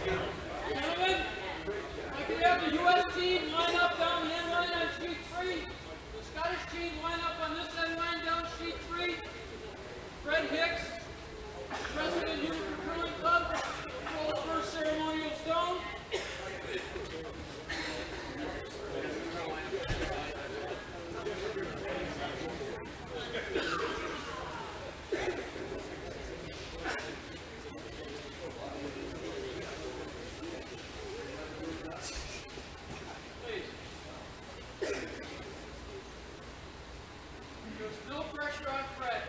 Gentlemen, I can have the U.S. team line up down the end line on sheet 3. The Scottish team line up on this end line down sheet 3. Fred Hicks, President Utica Curling Club, will hold the first ceremonial stone. There's no pressure on Fred.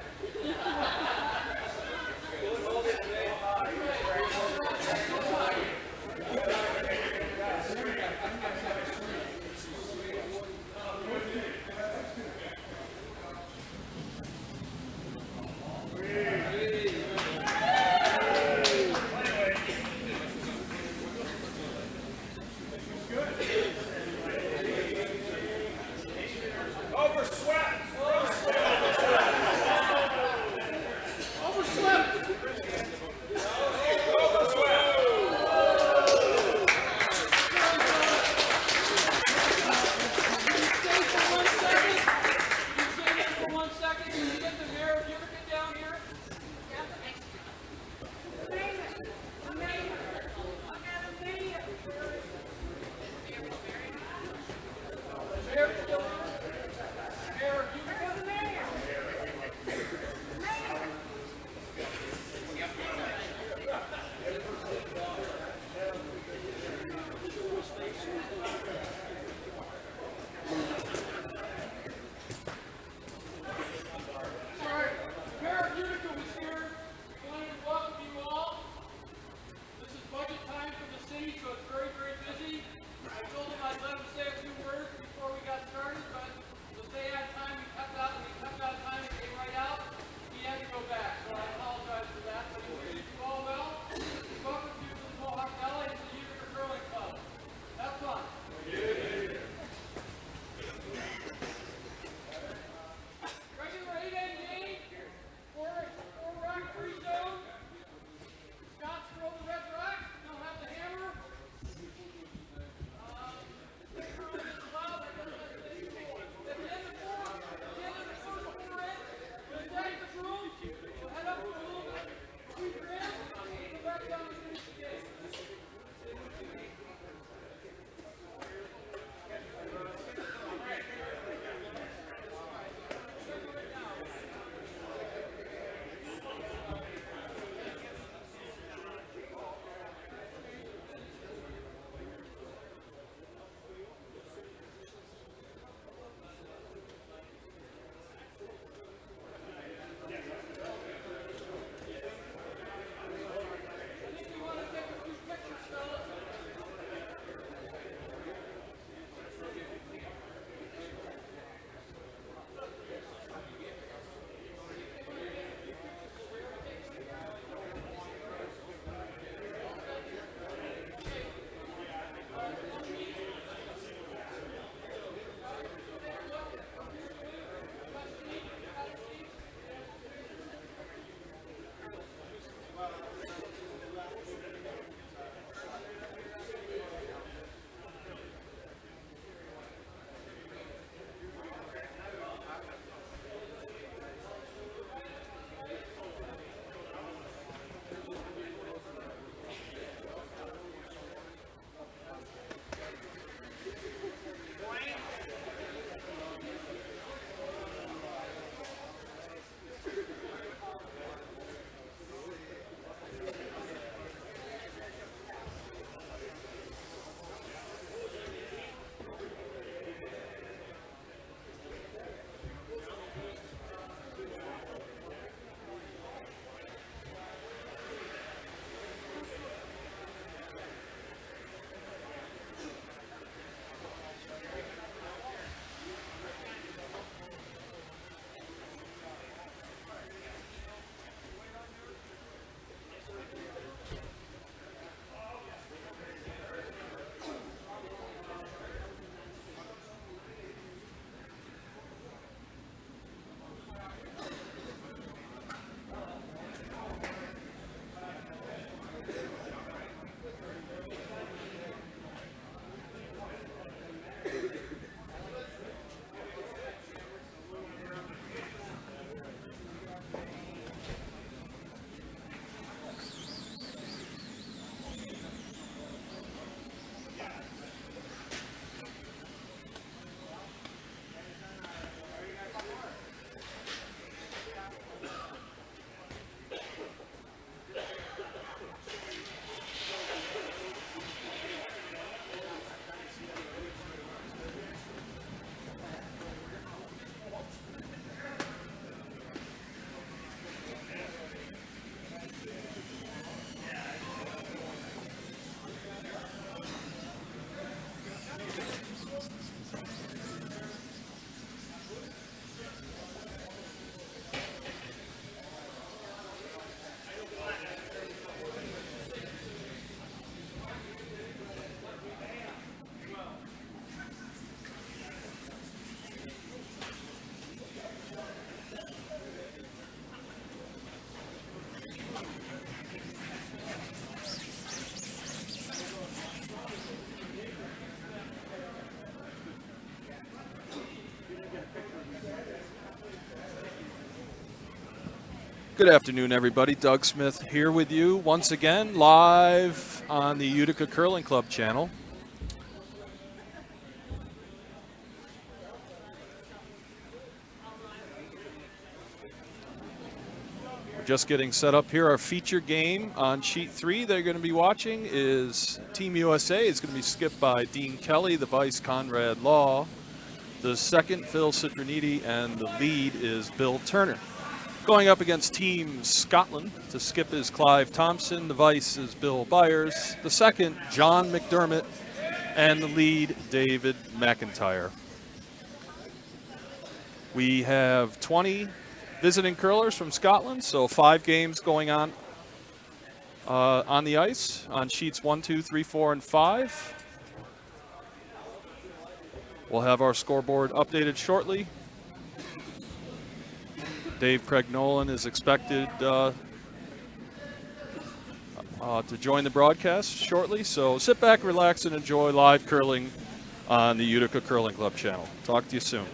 Good afternoon, everybody. Doug Smith here with you once again, live on the Utica Curling Club channel. We're just getting set up here. Our feature game on sheet 3 they're going to be watching is Team USA. It's going to be skipped by Dean Kelly, the vice Conrad Law, the second Phil Citroniti, and the lead is Bill Turner. Going up against Team Scotland, to skip is Clive Thompson, the vice is Bill Byers, the second John McDermott, and the lead David McIntyre. We have 20 visiting curlers from Scotland, so 5 games going on the ice on sheets 1, 2, 3, 4, and 5. We'll have our scoreboard updated shortly. Dave Craig Nolan is expected to join the broadcast shortly, so sit back, relax, and enjoy live curling on the Utica Curling Club channel. Talk to you soon.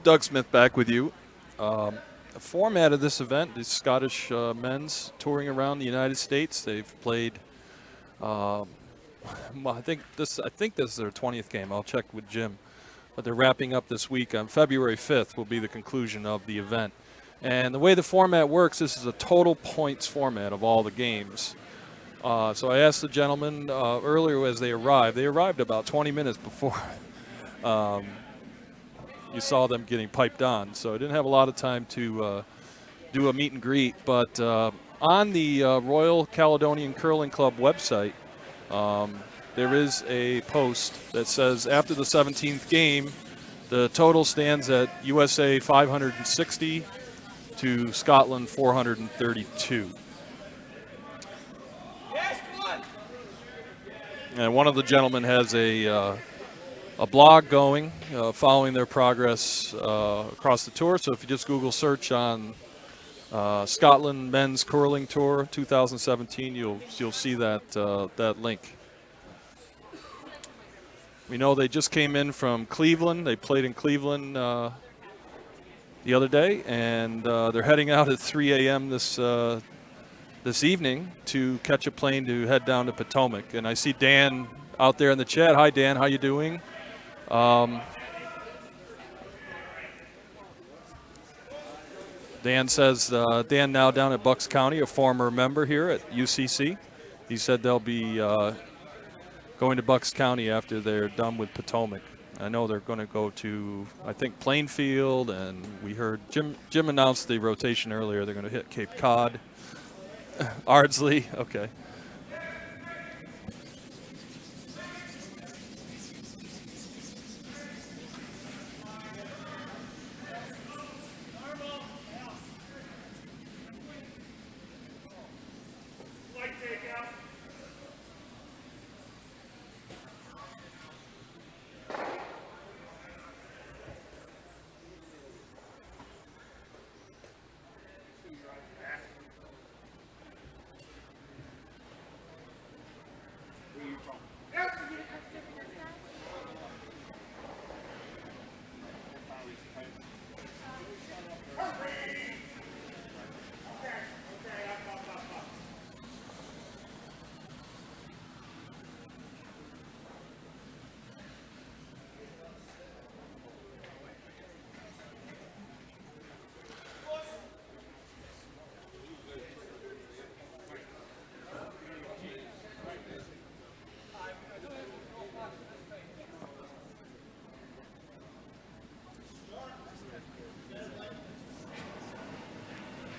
Doug Smith back with you. The format of this event is Scottish men's touring around the United States. They've played. Well, I think this is their 20th game. I'll check with Jim, but they're wrapping up this week. On February 5th will be the conclusion of the event. And the way the format works, this is a total points format of all the games. So I asked the gentlemen earlier as they arrived. They arrived about 20 minutes before you saw them getting piped on. So I didn't have a lot of time to do a meet and greet. But on the Royal Caledonian Curling Club website, there is a post that says after the 17th game, the total stands at USA 560 to Scotland 432. And one of the gentlemen has a blog going, following their progress across the tour. So if you just Google search on Scotland Men's Curling Tour 2017, you'll see that link. We know they just came in from Cleveland. They played in Cleveland the other day, and they're heading out at 3 a.m. this evening to catch a plane to head down to Potomac. And I see Dan out there in the chat. Hi, Dan. How you doing? Dan says, Dan now down at Bucks County, a former member here at UCC. He said they'll be going to Bucks County after they're done with Potomac. I know they're going to go to, I think, Plainfield, and we heard Jim announced the rotation earlier. They're going to hit Cape Cod. Ardsley, okay.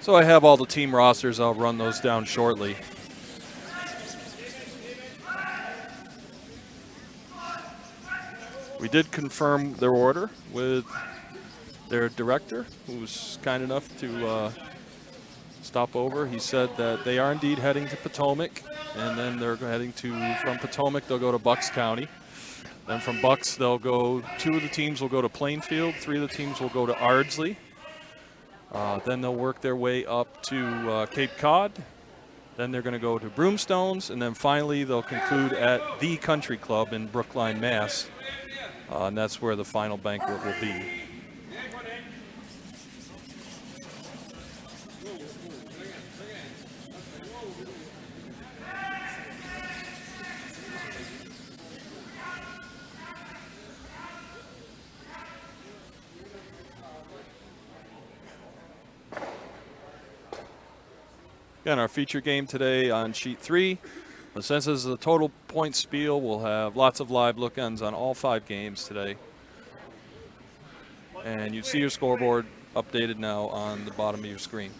So I have all the team rosters. I'll run those down shortly. We did confirm their order with their director, who was kind enough to stop over. He said that they are indeed heading to Potomac, and then they're heading from Potomac, they'll go to Bucks County. Then from Bucks, they'll go, 2 of the teams will go to Plainfield, 3 of the teams will go to Ardsley. Then they'll work their way up to Cape Cod. Then they're going to go to Broomstones, and then finally they'll conclude at the Country Club in Brookline, Mass. And that's where the final banquet will be. Again, our feature game today on sheet 3. But since this is a total point spiel, we'll have lots of live look-ins on all 5 games today. And you see your scoreboard updated now on the bottom of your screen.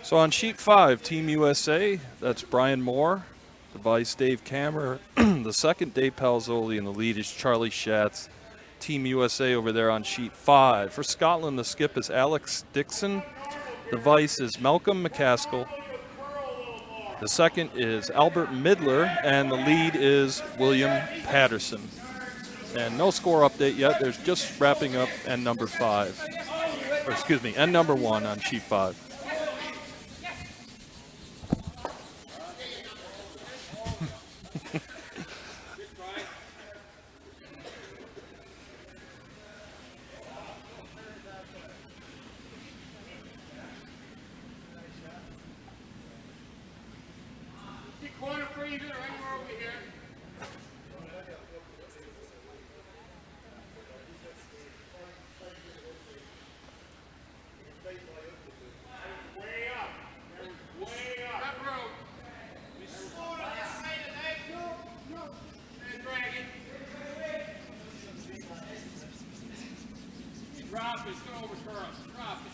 So on sheet 5, Team USA, that's Brian Moore, the vice Dave Kammer, the second Dave Palzoli, and the lead is Charlie Schatz. Team USA over there on sheet 5. For Scotland, the skip is Alex Dixon. The vice is Malcolm McCaskill. The second is Albert Midler, and the lead is William Patterson. And no score update yet. There's just wrapping up end number 5. Or excuse me, end number 1 on sheet 5. Drop it, go over curl. Drop it.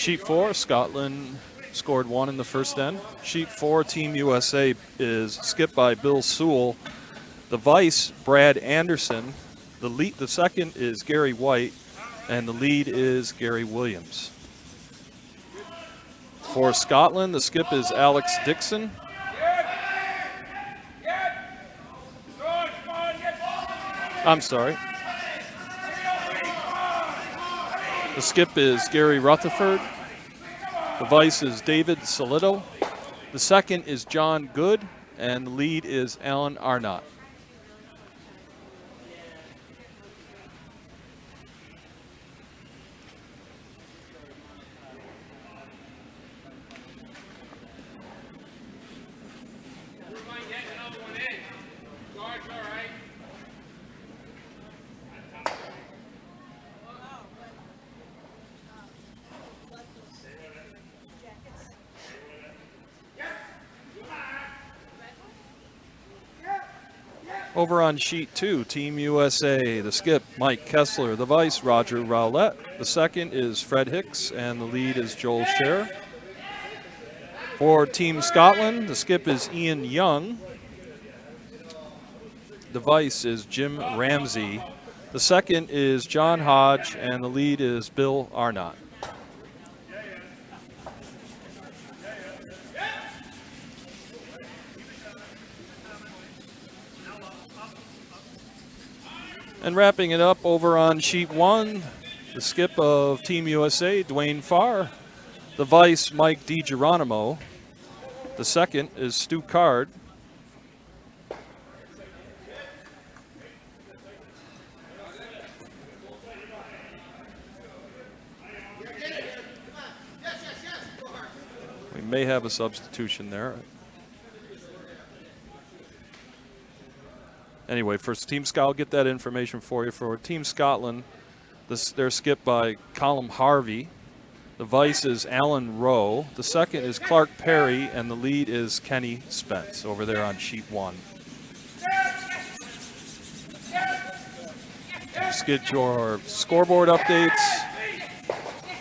Sheet 4, Scotland scored 1 in the first end. Sheet 4, Team USA is skipped by Bill Sewell. The vice, Brad Anderson. The second is Gary White, and the lead is Gary Williams. For Scotland, the skip is Alex Dixon. I'm sorry. The skip is Gary Rutherford. The vice is David Solito. The second is John Good, and the lead is Alan Arnott. Over on sheet 2, Team USA, the skip, Mike Kessler. The vice, Roger Rowlett. The second is Fred Hicks, and the lead is Joel Scher. For Team Scotland, the skip is Ian Young. The vice is Jim Ramsey. The second is John Hodge, and the lead is Bill Arnott. And wrapping it up over on sheet 1, the skip of Team USA, Dwayne Farr. The vice, Mike DiGeronimo. The second is Stu Card. We may have a substitution there. Anyway, for Team Scott, I'll get that information for you. For Team Scotland, they're skipped by Colin Harvey. The vice is Alan Rowe. The second is Clark Perry, and the lead is Kenny Spence over there on sheet 1. Just get your scoreboard updates.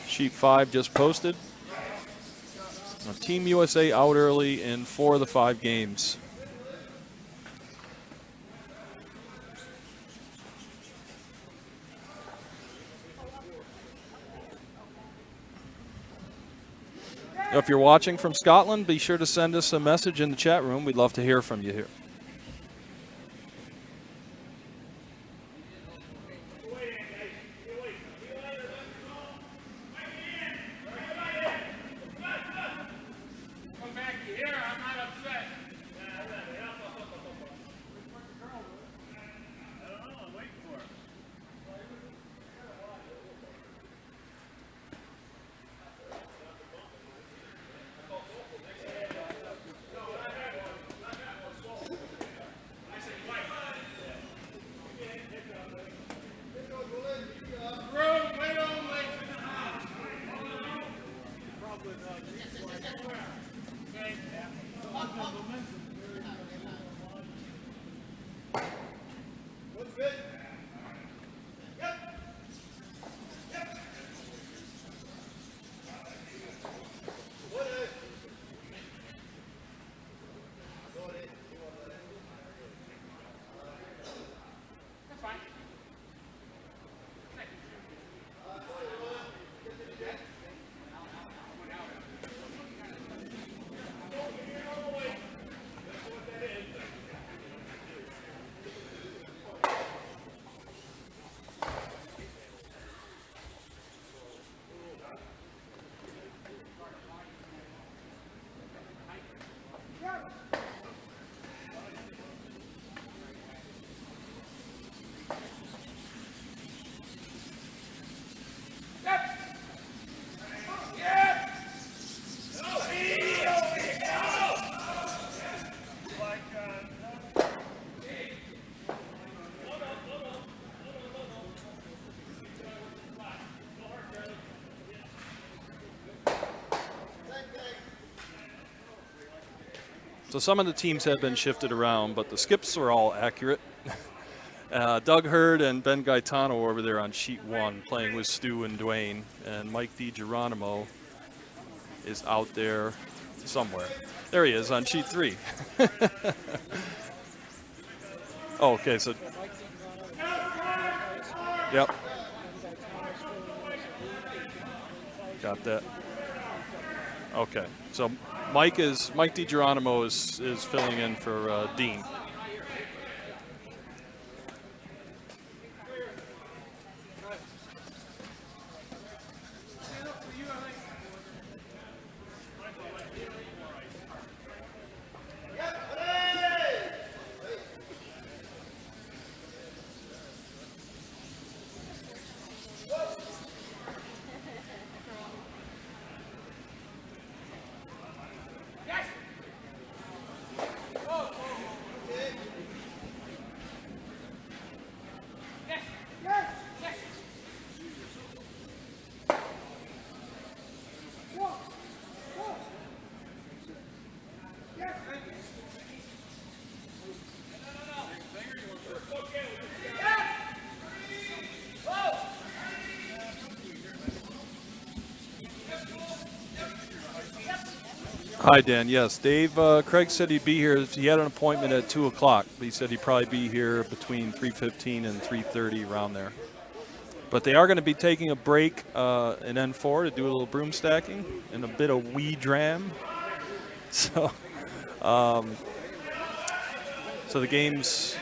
Sheet 5 just posted. Now, Team USA out early in 4 of the 5 games. If you're watching from Scotland, be sure to send us a message in the chat room. We'd love to hear from you here. So some of the teams have been shifted around, but the skips are all accurate. Doug Hurd and Ben Gaetano over there on sheet 1 playing with Stu and Dwayne, and Mike DiGeronimo is out there somewhere. There he is on sheet 3. Oh, okay, so yep. Got that. Okay, so Mike DiGeronimo is filling in for Dean. Hi, Dan. Yes, Dave. Craig said he'd be here. He had an appointment at 2 o'clock. He said he'd probably be here between 3:15 and 3:30, around there. But they are going to be taking a break in N4 to do a little broom stacking and a bit of weed dram. So, so the games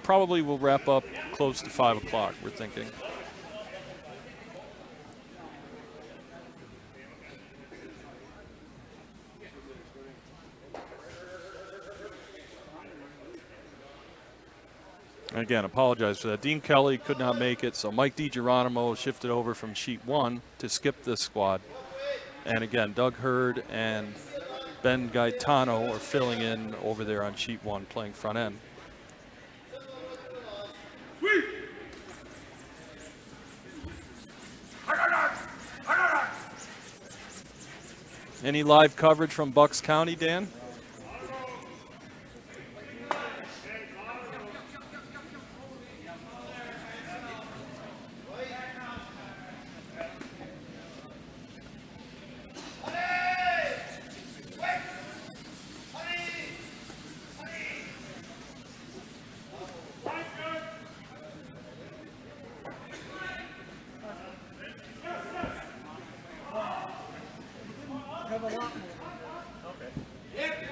probably will wrap up close to 5 o'clock, we're thinking. Again, apologize for that. Dean Kelly could not make it, so Mike DiGeronimo shifted over from sheet 1 to skip this squad. And again, Doug Hurd and Ben Gaetano are filling in over there on sheet 1, playing front end. Any live coverage from Bucks County, Dan? Have a lot more. Okay.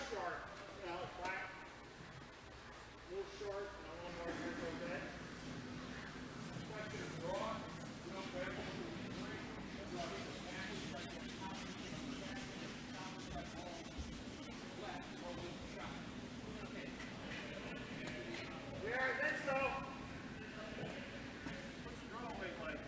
short. You know, flat. A little short. No one more than that. Yeah, I think so. What's your draw weight like?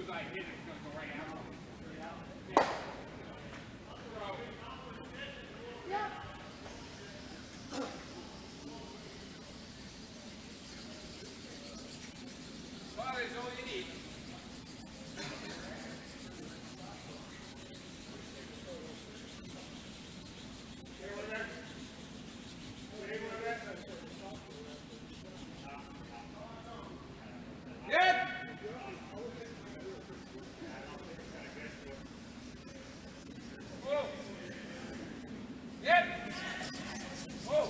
as I hit it, it's going to go right out. Well, that's all you need. Good. Whoa. Good. Whoa.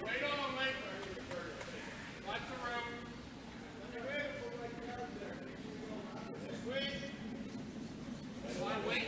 Wait on, wait. Lots of room. Squeeze. Come on, wait.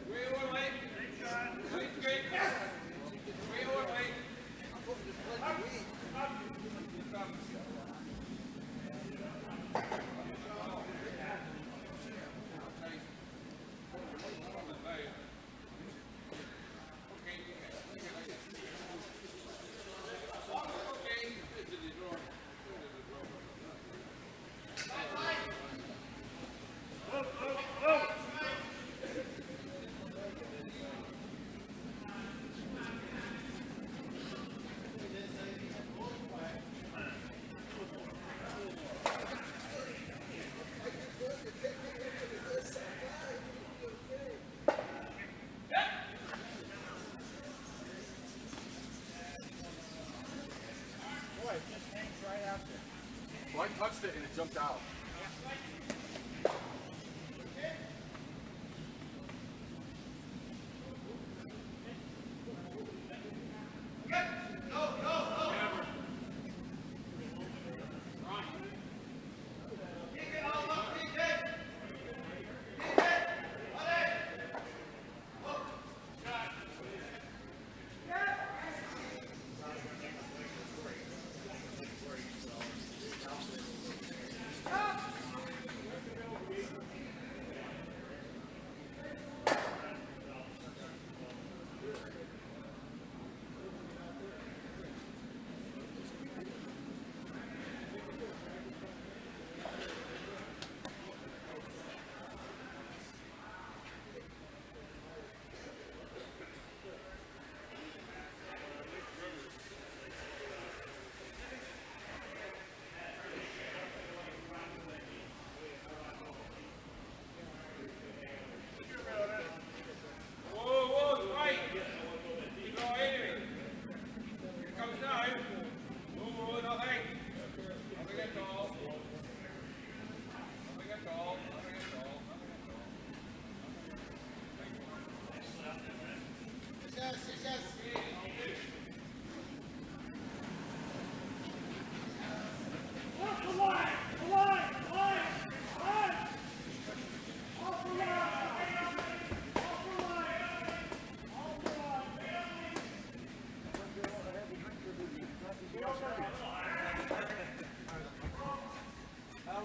Wait on, wait. Wait, great. Wait on, wait. Well, I touched it and it jumped out.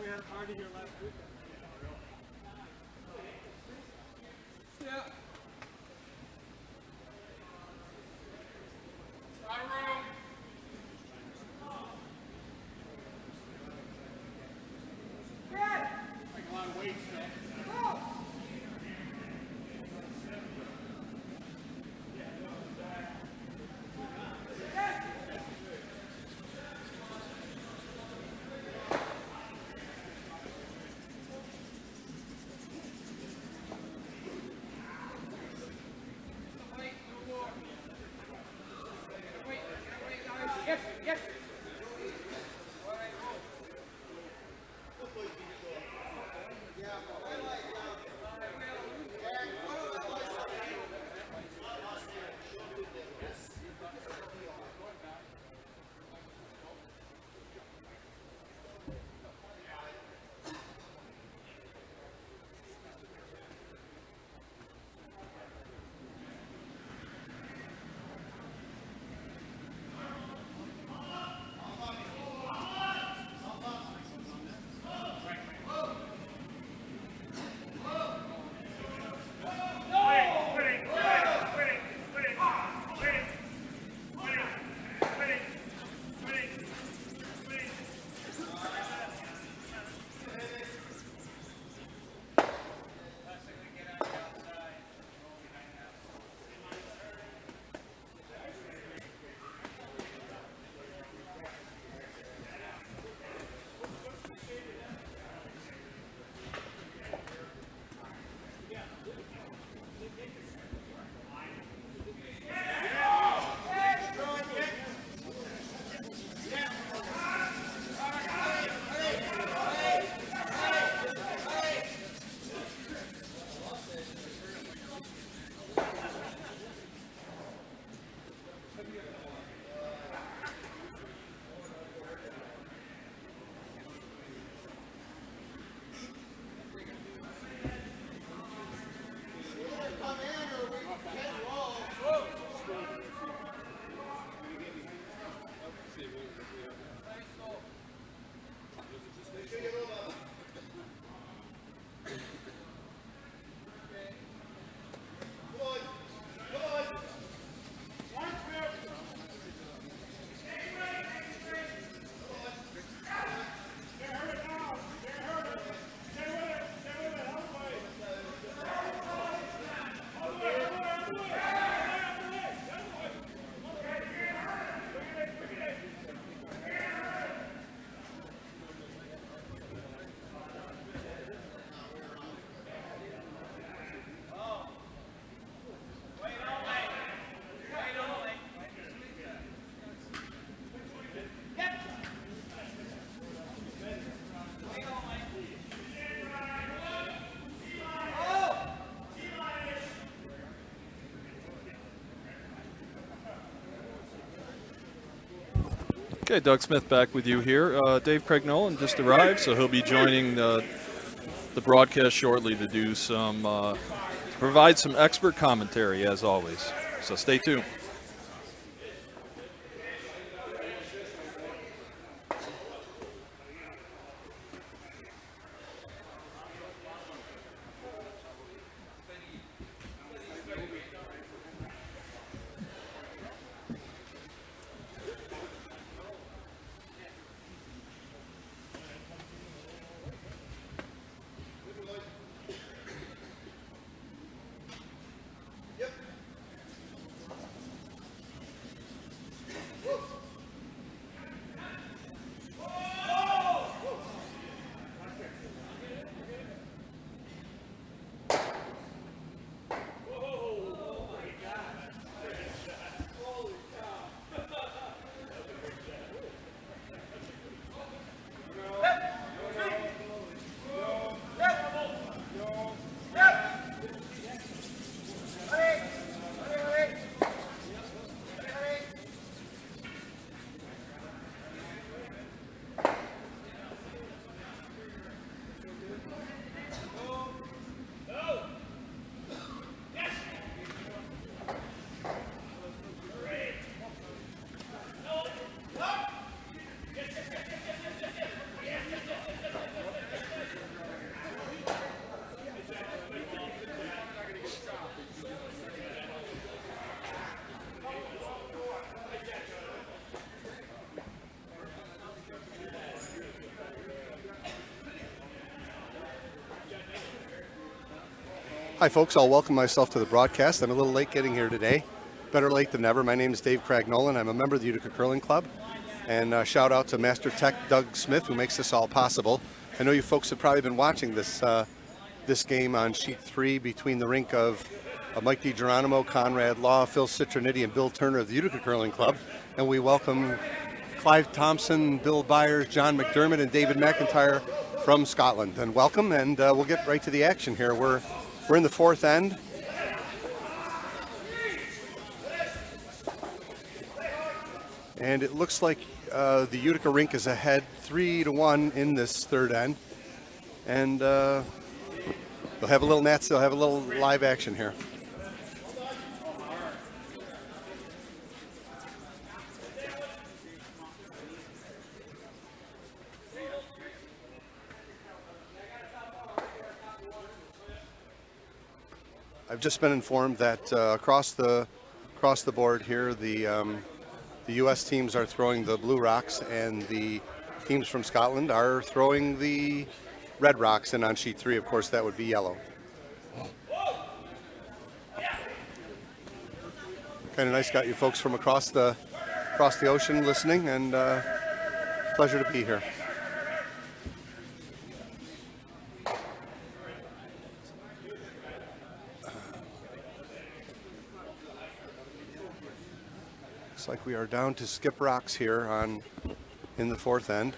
We had a party here last week. Yeah. Right room. Like a lot of weights, though. Okay, Doug Smith back with you here. Dave Craig Nolan just arrived, so he'll be joining the broadcast shortly to do some, provide some expert commentary as always. So stay tuned. Hi folks, I'll welcome myself to the broadcast. I'm a little late getting here today. Better late than never. My name is Dave Craig Nolan. I'm a member of the Utica Curling Club. And shout out to Master Tech Doug Smith, who makes this all possible. I know you folks have probably been watching this game on sheet 3 between the rink of Mike DiGeronimo, Conrad Law, Phil Citroniti, and Bill Turner of the Utica Curling Club. And we welcome Clive Thompson, Bill Byers, John McDermott, and David McIntyre from Scotland. And welcome, and we'll get right to the action here. We're in the fourth end. And it looks like the Utica rink is ahead 3-1 in this third end. And they'll have a little Nats, they'll have a little live action here. I've just been informed that across the board here, the U.S. teams are throwing the blue rocks, and the teams from Scotland are throwing the red rocks. And on sheet 3, of course, that would be yellow. Kind of nice, got you folks from across the ocean listening, and pleasure to be here. Looks like we are down to skip rocks here in the fourth end.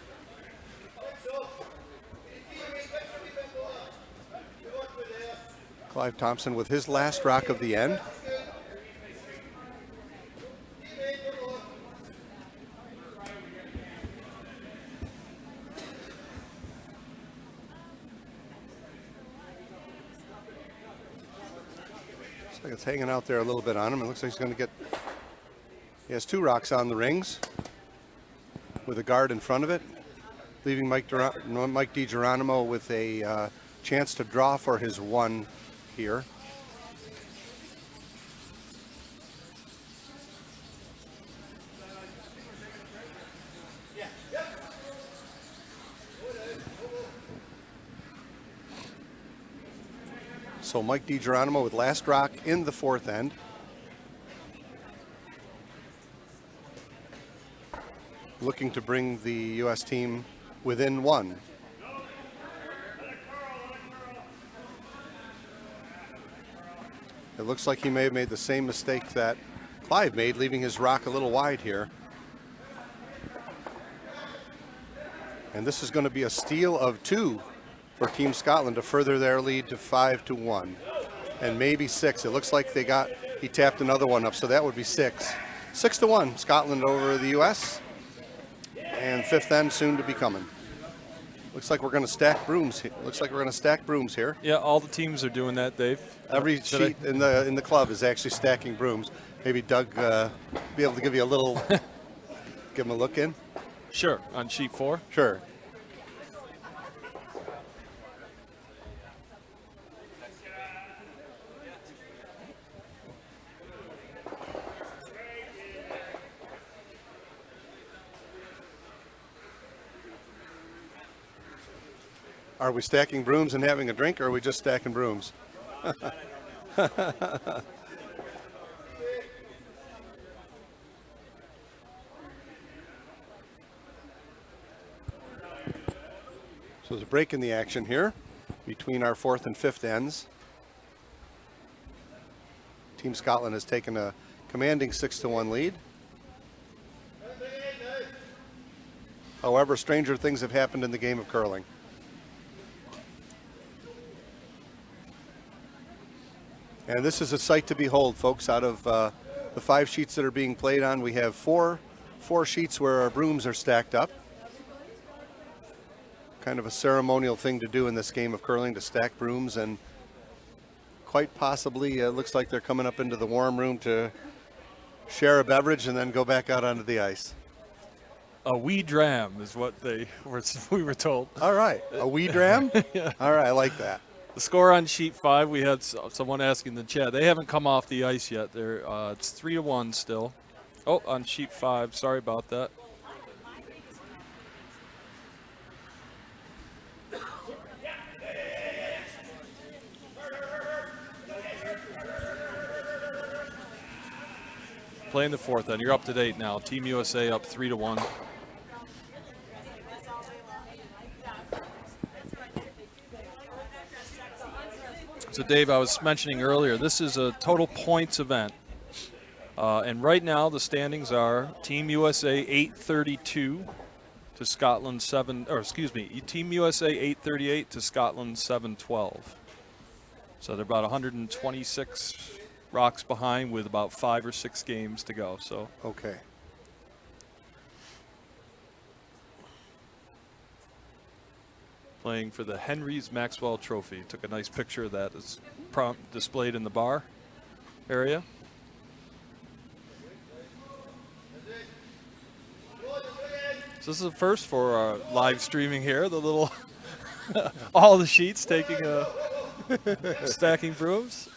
Clive Thompson with his last rock of the end. Looks like it's hanging out there a little bit on him. It looks like he's going to get... He has 2 rocks on the rings with a guard in front of it, leaving Mike DiGeronimo with a chance to draw for his 1 here. So Mike DiGeronimo with last rock in the fourth end. Looking to bring the U.S. team within 1. It looks like he may have made the same mistake that Clive made, leaving his rock a little wide here. And this is going to be a steal of 2 for Team Scotland to further their lead to 5-1. And maybe 6. It looks like he tapped another one up, so that would be 6. 6-1, Scotland over the U.S. And fifth end soon to be coming. Looks like we're going to stack brooms. Looks like we're going to stack brooms here. Yeah, all the teams are doing that, Dave. Every Today. sheet in the club is actually stacking brooms. Maybe Doug be able to give you a little, give him a look in. Sure, on sheet 4. Sure. Are we stacking brooms and having a drink, or are we just stacking brooms? So there's a break in the action here between our fourth and fifth ends. Team Scotland has taken a commanding 6-1 lead. However, stranger things have happened in the game of curling. And this is a sight to behold, folks. Out of the 5 sheets that are being played on, we have four sheets where our brooms are stacked up. Kind of a ceremonial thing to do in this game of curling, to stack brooms, and quite possibly it looks like they're coming up into the warm room to share a beverage and then go back out onto the ice. A wee dram is what we were told. All right, a wee dram? Yeah. All right, I like that. The score on sheet 5, we had someone asking in the chat. They haven't come off the ice yet. It's 3-1 still. Oh, on sheet 5. Sorry about that. Playing the fourth end. You're up to date now. Team USA up 3-1. So Dave, I was mentioning earlier, this is a total points event. And right now the standings are Team USA 832 to Scotland 7, or excuse me, Team USA 838 to Scotland 712. So they're about 126 rocks behind with about 5 or 6 games to go. So Okay. playing for the Henry's Maxwell Trophy. Took a nice picture of that. It's displayed in the bar area. So this is the first for our live streaming here. The little, all the sheets taking stacking brooms.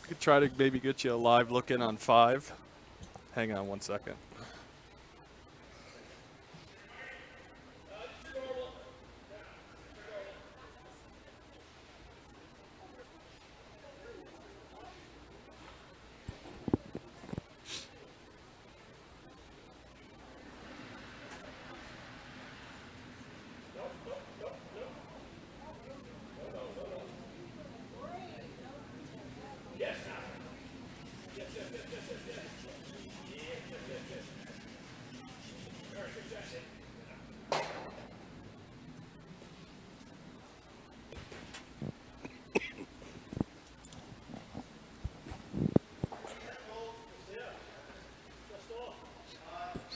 Could try to maybe get you a live look in on 5. Hang on one second.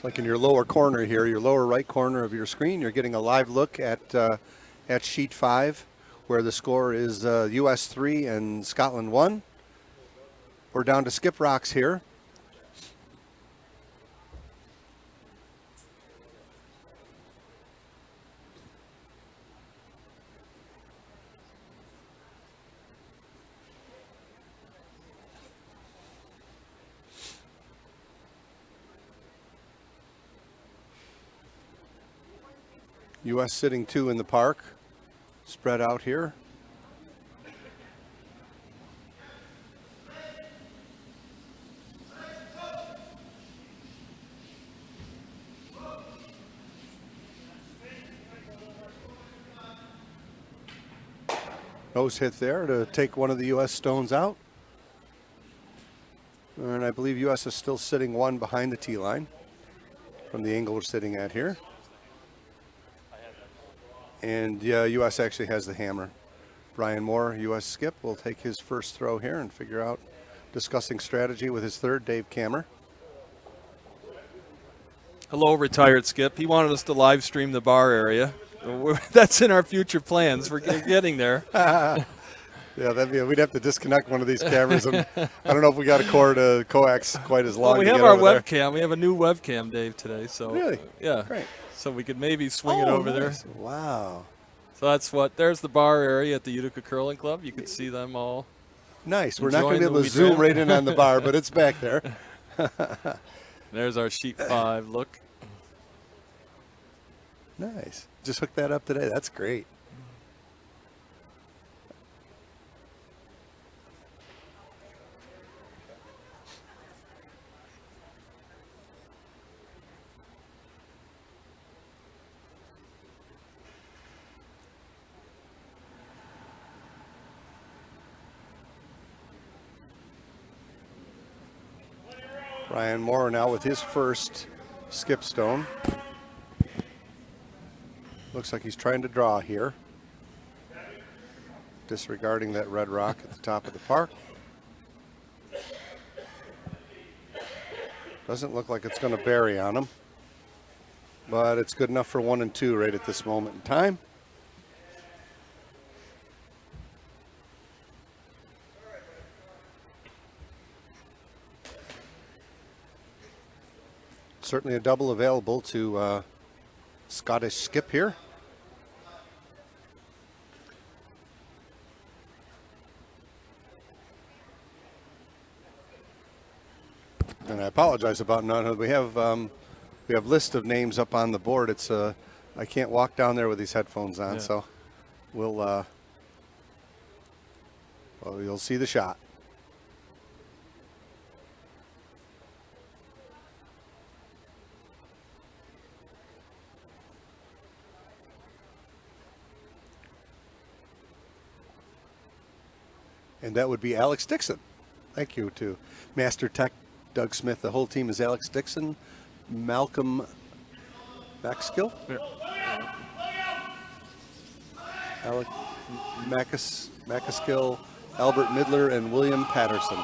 Like in your lower corner here, your lower right corner of your screen, you're getting a live look at sheet 5, where the score is US 3 and Scotland 1. We're down to skip rocks here. U.S. sitting 2 in the park, spread out here. Nose hit there to take one of the U.S. stones out. And I believe U.S. is still sitting 1 behind the tee line from the angle we're sitting at here. And yeah, U.S. actually has the hammer. Brian Moore, U.S. skip, will take his first throw here and figure out discussing strategy with his third, Dave Kammer. Hello, retired Skip. He wanted us to live stream the bar area. That's in our future plans. We're getting there. Yeah, we'd have to disconnect one of these cameras, and I don't know if we got a cord coax quite as long. Well, we to have get our over there. webcam. We have a new webcam, Dave, today. So Really? yeah, Great. So we could maybe swing it over nice. there. Wow. So that's what. There's the bar area at the Utica Curling Club. You can see them all. Nice. We're not going to Enjoying be the able to wee zoom tram. right in on the bar, but it's back there. There's our sheet 5 look. Nice. Just hooked that up today. That's great. Brian Moore now with his first skip stone. Looks like he's trying to draw here. Disregarding that red rock at the top of the park. Doesn't look like it's going to bury on him. But it's good enough for 1 and 2 right at this moment in time. Certainly a double available to Scottish Skip here. And I apologize about not. We have list of names up on the board. It's I can't walk down there with these headphones on, Yeah. so we'll well, you'll see the shot. And that would be Alex Dixon. Thank you to Master Tech, Doug Smith. The whole team is Alex Dixon, Malcolm Maxkill, Alec Macaskill, Albert Midler, and William Patterson.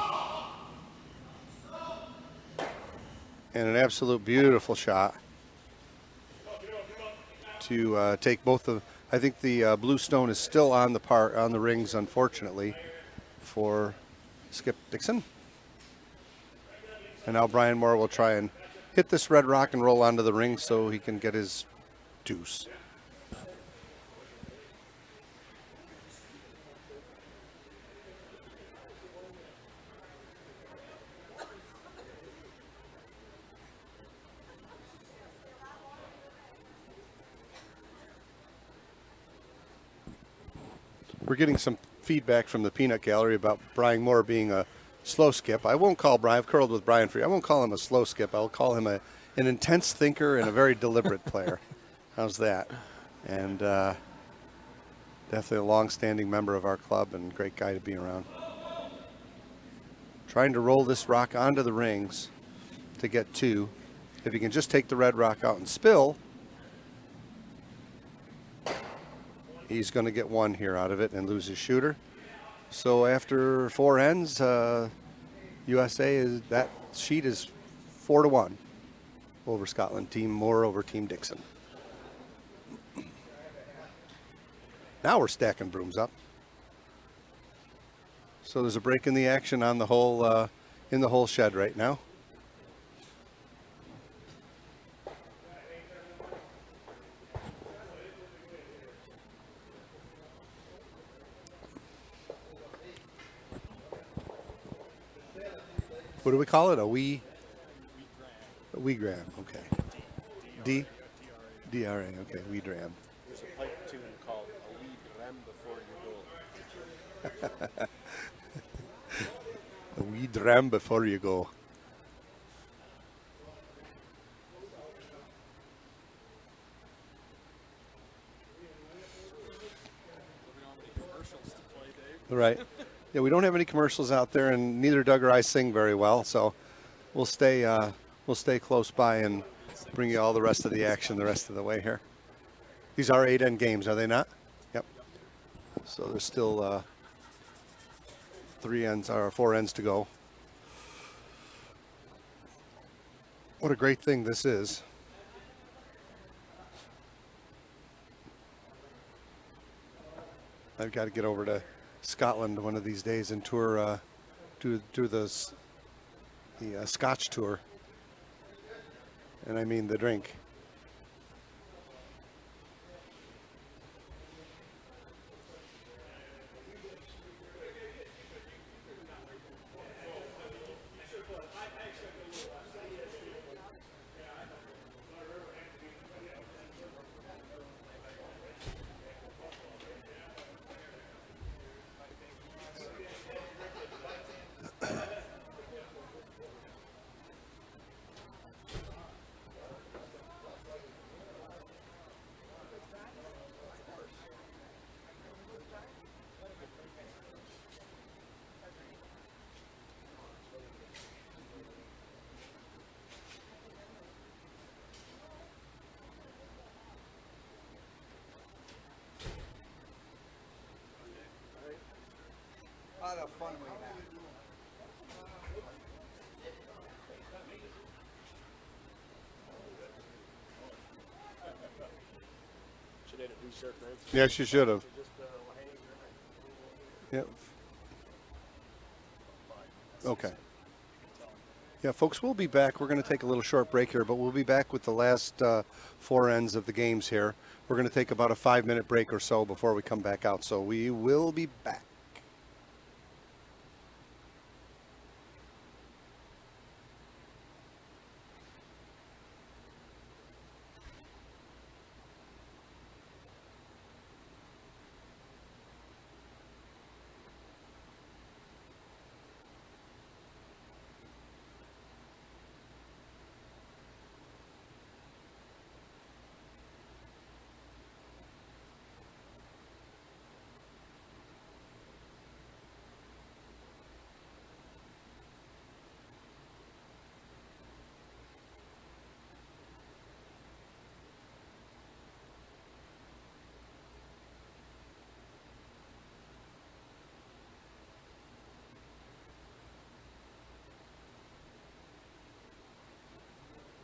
And an absolute beautiful shot to take both of. I think the blue stone is still on the rings, unfortunately, for Skip Dixon. And now Brian Moore will try and hit this red rock and roll onto the ring so he can get his deuce. We're getting some feedback from the Peanut Gallery about Brian Moore being a slow skip. I won't call Brian. I've curled with Brian for you. I won't call him a slow skip. I'll call him an intense thinker and a very deliberate player. How's that? And definitely a long-standing member of our club and great guy to be around. Trying to roll this rock onto the rings to get 2. If he can just take the red rock out and spill, he's going to get 1 here out of it and lose his shooter. So after 4 ends, USA is that sheet is 4-1 over Scotland. Team Moore over Team Dixon. Now we're stacking brooms up. So there's a break in the action on the whole in the whole shed right now. What do we call it? A wee gram. Okay. DRA. Okay. Wee dram. There's a pipe tune called A Wee Dram Before You Go. A wee dram before you go. Right. Yeah, we don't have any commercials out there, and neither Doug or I sing very well, so we'll stay close by and bring you all the rest of the action the rest of the way here. These are 8-end games, are they not? Yep. So there's still 3 ends or 4 ends to go. What a great thing this is. I've got to get over to Scotland one of these days and tour, do the Scotch tour. And I mean the drink. Should I research, right? Yes, you should have. Yep. Okay. Yeah, folks, we'll be back. We're going to take a little short break here, but we'll be back with the last 4 ends of the games here. We're going to take about a 5-minute break or so before we come back out, so we will be back.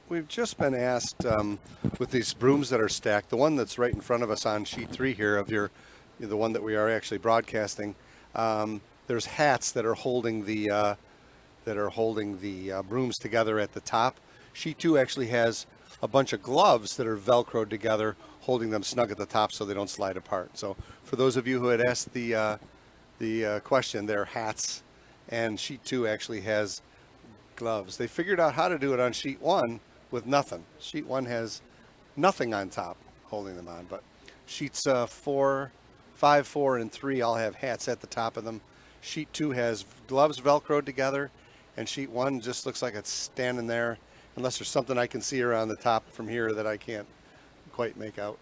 We've just been asked with these brooms that are stacked, the one that's right in front of us on sheet 3 here of the one that we are actually broadcasting. There's hats that are holding the brooms together at the top. Sheet 2 actually has a bunch of gloves that are velcroed together, holding them snug at the top so they don't slide apart. So for those of you who had asked the question, they're hats, and sheet 2 actually has gloves. They figured out how to do it on sheet 1 with nothing. Sheet 1 has nothing on top holding them on, but sheets 4, 5, 4, and 3 all have hats at the top of them. Sheet 2 has gloves velcroed together, and sheet 1 just looks like it's standing there, unless there's something I can see around the top from here that I can't quite make out.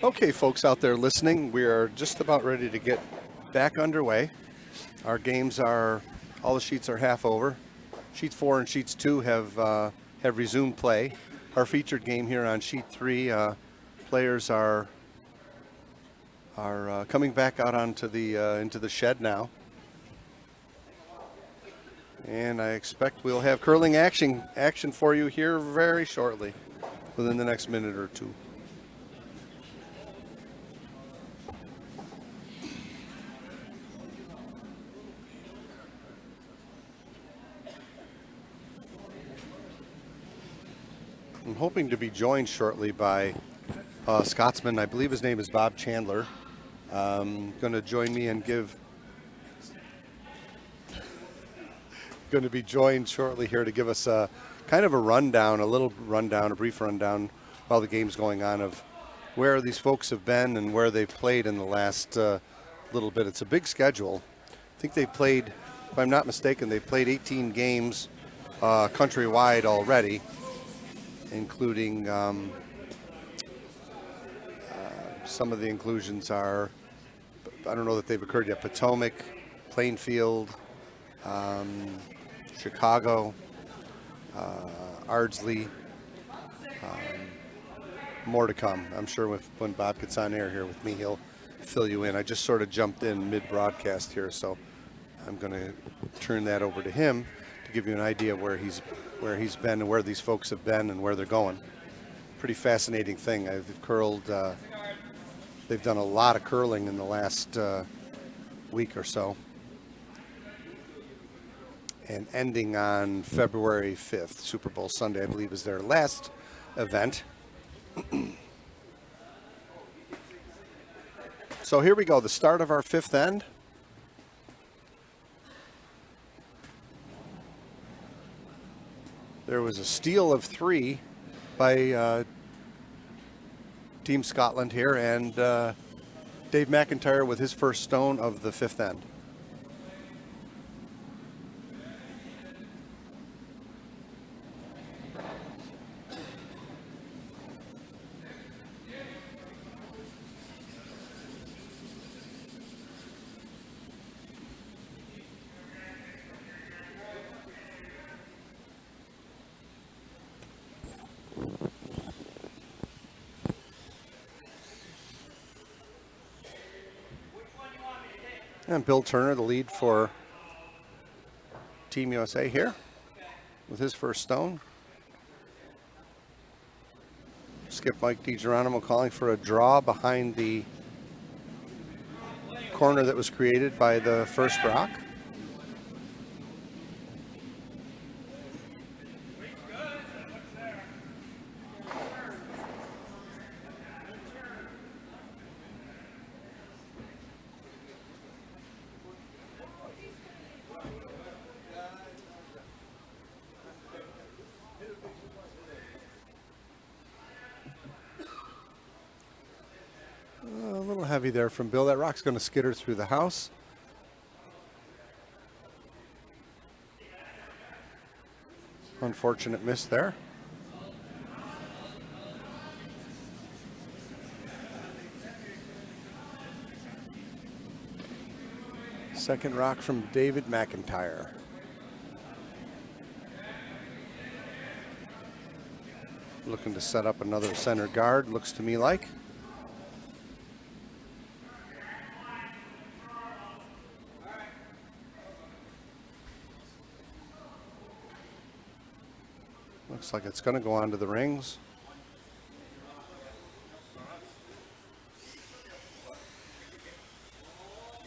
Okay, folks out there listening, we are just about ready to get back underway. Our games are, all the sheets are half over. Sheets 4 and sheets 2 have resumed play. Our featured game here on sheet 3, players are coming back out onto the into the shed now. And I expect we'll have curling action for you here very shortly, within the next minute or two. I'm hoping to be joined shortly by a Scotsman. I believe his name is Bob Chandler. Going to join me and going to be joined shortly here to give us a kind of a rundown, a brief rundown while the game's going on of where these folks have been and where they've played in the last little bit. It's a big schedule. I think they've played, if I'm not mistaken, they've played 18 games countrywide already, including some of the inclusions are, I don't know that they've occurred yet, Potomac, Plainfield, Chicago, Ardsley, more to come. I'm sure when Bob gets on air here with me, he'll fill you in. I just sort of jumped in mid-broadcast here, so I'm going to turn that over to him to give you an idea of where he's been and where these folks have been and where they're going. Pretty fascinating thing. They've curled, they've done a lot of curling in the last week or so. And ending on February 5th, Super Bowl Sunday, I believe, is their last event. So here we go, the start of our fifth end. There was a steal of 3 by Team Scotland here, and Dave McIntyre with his first stone of the fifth end. And Bill Turner, the lead for Team USA here with his first stone. Skip Mike DiGeronimo calling for a draw behind the corner that was created by the first rock. A little heavy there from Bill. That rock's going to skitter through the house. Unfortunate miss there. Second rock from David McIntyre. Looking to set up another center guard, looks to me like. Looks like it's going to go onto the rings.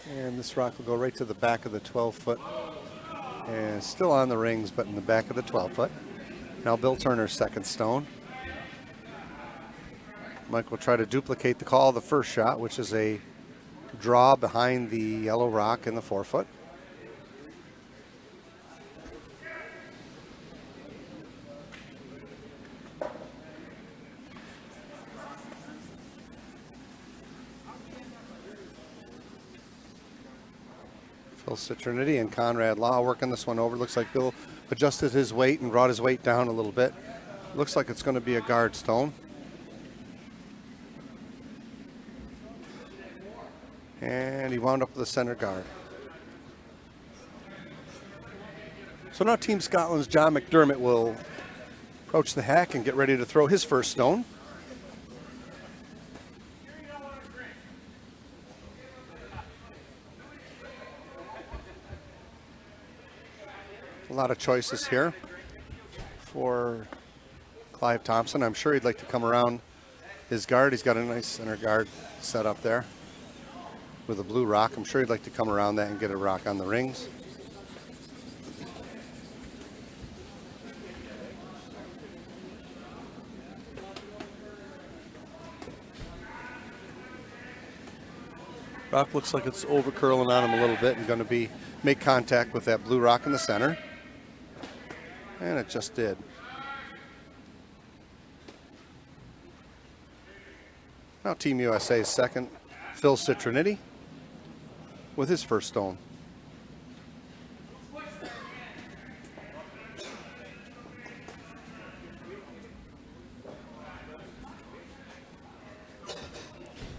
And this rock will go right to the back of the 12-foot. And still on the rings, but in the back of the 12-foot. Now Bill Turner's second stone. Mike will try to duplicate the call of the first shot, which is a draw behind the yellow rock in the 4-foot. Phil Citroniti and Conrad Law working this one over. Looks like Bill adjusted his weight and brought his weight down a little bit. Looks like it's going to be a guard stone. And he wound up with the center guard. So now Team Scotland's John McDermott will approach the hack and get ready to throw his first stone. A lot of choices here for Clive Thompson. I'm sure he'd like to come around his guard. He's got a nice center guard set up there with a blue rock. I'm sure he'd like to come around that and get a rock on the rings. Rock looks like it's over curling on him a little bit and going to make contact with that blue rock in the center. And it just did. Now Team USA's second, Phil Citroniti with his first stone.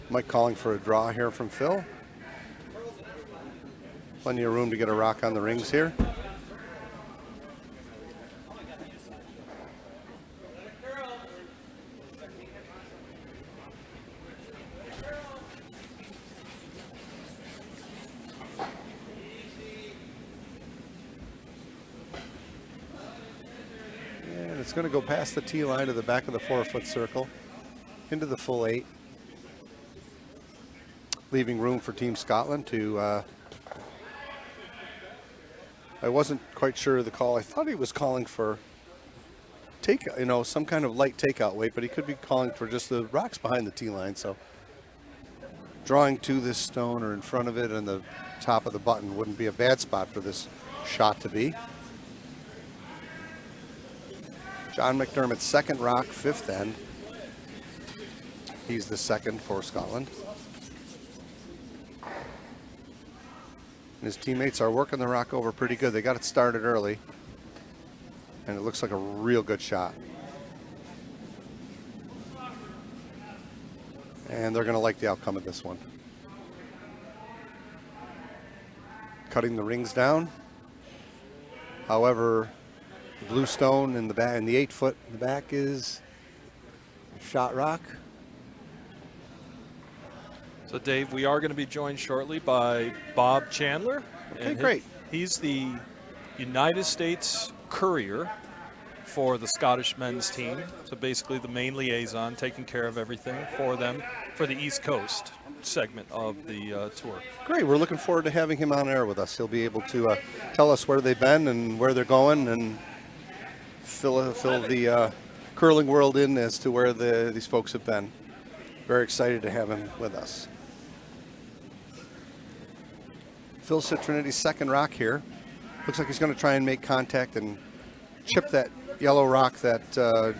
Mike calling for a draw here from Phil. Plenty of room to get a rock on the rings here. And it's going to go past the tee line to the back of the 4-foot circle into the full 8. Leaving room for Team Scotland to, I wasn't quite sure of the call. I thought he was calling for some kind of light takeout weight, but he could be calling for just the rocks behind the tee line. So drawing to this stone or in front of it and the top of the button wouldn't be a bad spot for this shot to be. John McDermott's second rock, 5th end. He's the second for Scotland. And his teammates are working the rock over pretty good. They got it started early, and it looks like a real good shot. And they're going to like the outcome of this one. Cutting the rings down. However, the blue stone in the back and the 8-foot in the back is shot rock. So Dave, we are going to be joined shortly by Bob Chandler. Okay, great. He's the United States courier for the Scottish men's team. So basically the main liaison, taking care of everything for them for the East Coast segment of the tour. Great. We're looking forward to having him on air with us. He'll be able to tell us where they've been and where they're going and fill the curling world in as to where these folks have been. Very excited to have him with us. Phil Citroniti's second rock here. Looks like he's going to try and make contact and chip that yellow rock that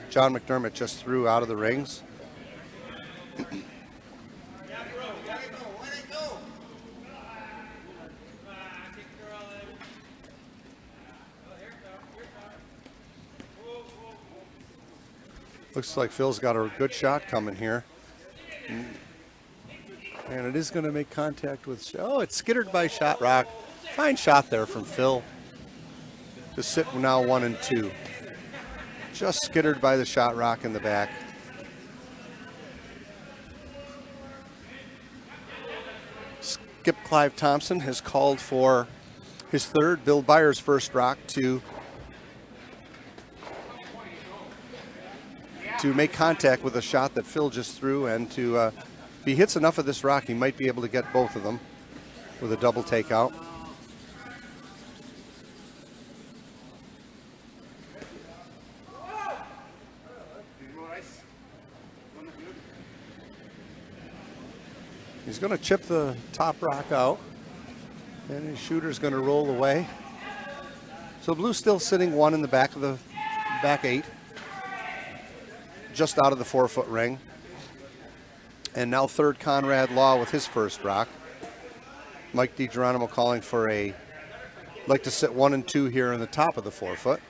John McDermott just threw out of the rings. Looks like Phil's got a good shot coming here. And it is going to make contact with, it's skittered by shot rock. Fine shot there from Phil. To sit now 1 and 2. Just skittered by the shot rock in the back. Skip Clive Thompson has called for his third, Bill Byers' first rock to make contact with a shot that Phil just threw, and to if he hits enough of this rock, he might be able to get both of them with a double takeout. He's going to chip the top rock out, and his shooter's going to roll away. So Blue's still sitting 1 in the back of the back 8. Just out of the 4-foot ring. And now third Conrad Law with his first rock. Mike DiGeronimo calling for like to sit 1 and 2 here in the top of the 4-foot.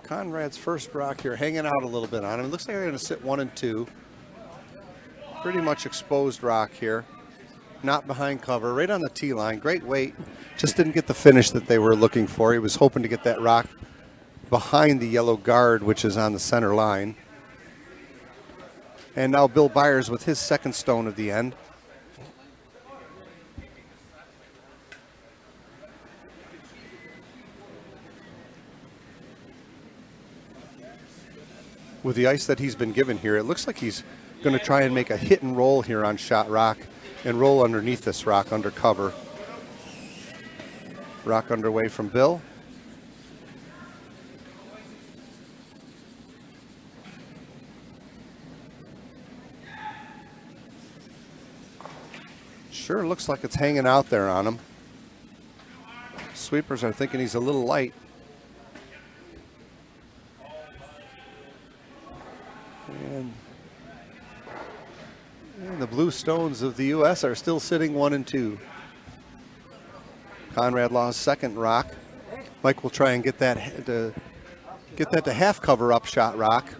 Conrad's first rock here, hanging out a little bit on him. It looks like they're going to sit 1 and 2. Pretty much exposed rock here. Not behind cover, right on the tee line. Great weight. Just didn't get the finish that they were looking for. He was hoping to get that rock behind the yellow guard, which is on the center line. And now Bill Byers with his second stone of the end. With the ice that he's been given here, it looks like he's going to try and make a hit and roll here on shot rock and roll underneath this rock under cover. Rock underway from Bill. Sure looks like it's hanging out there on him. Sweepers are thinking he's a little light. And the blue stones of the U.S. are still sitting 1 and 2. Conrad Law's second rock. Mike will try and get that to half cover up shot rock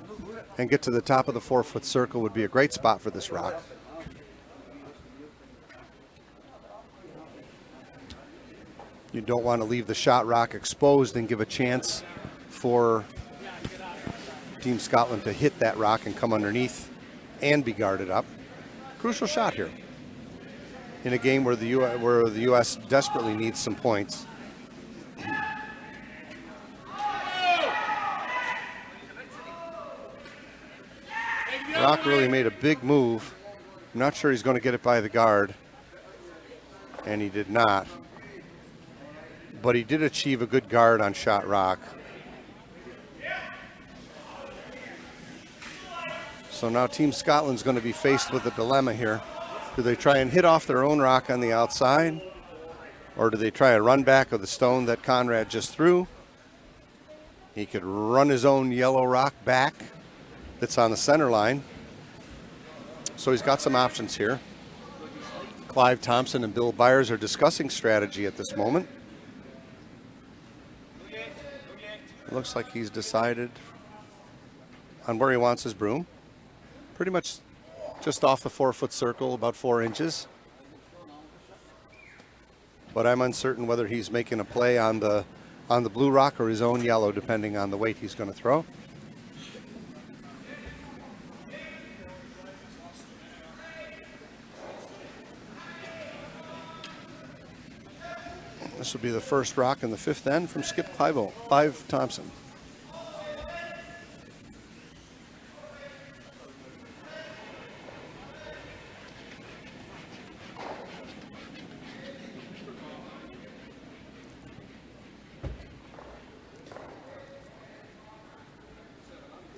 and get to the top of the 4-foot circle would be a great spot for this rock. You don't want to leave the shot rock exposed and give a chance for Team Scotland to hit that rock and come underneath and be guarded up. Crucial shot here in a game where the U.S. desperately needs some points. Rock really made a big move. I'm not sure he's going to get it by the guard, and he did not. But he did achieve a good guard on shot rock. So now Team Scotland's going to be faced with a dilemma here. Do they try and hit off their own rock on the outside? Or do they try a run back of the stone that Conrad just threw? He could run his own yellow rock back that's on the center line. So he's got some options here. Clive Thompson and Bill Byers are discussing strategy at this moment. It looks like he's decided on where he wants his broom. Pretty much just off the 4-foot circle, about 4 inches. But I'm uncertain whether he's making a play on the blue rock or his own yellow, depending on the weight he's going to throw. This will be the first rock in the 5th end from Skip Clive Thompson.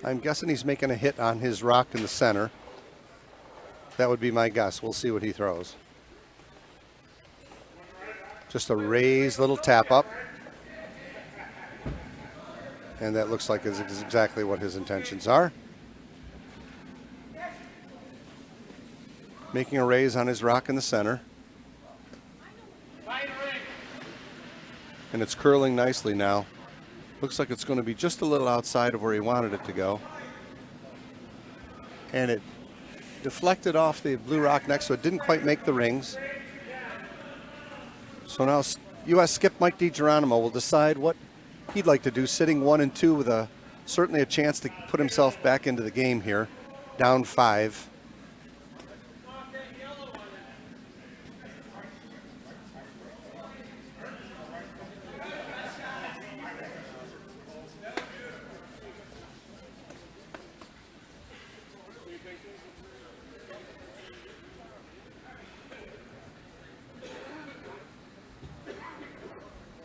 I'm guessing he's making a hit on his rock in the center. That would be my guess. We'll see what he throws. Just a raised little tap up. And that looks like is exactly what his intentions are. Making a raise on his rock in the center. And it's curling nicely now. Looks like it's going to be just a little outside of where he wanted it to go. And it deflected off the blue rock next to it. Didn't quite make the rings. So now U.S. skip Mike DiGeronimo will decide what he'd like to do, sitting 1 and 2 with certainly a chance to put himself back into the game here, down 5.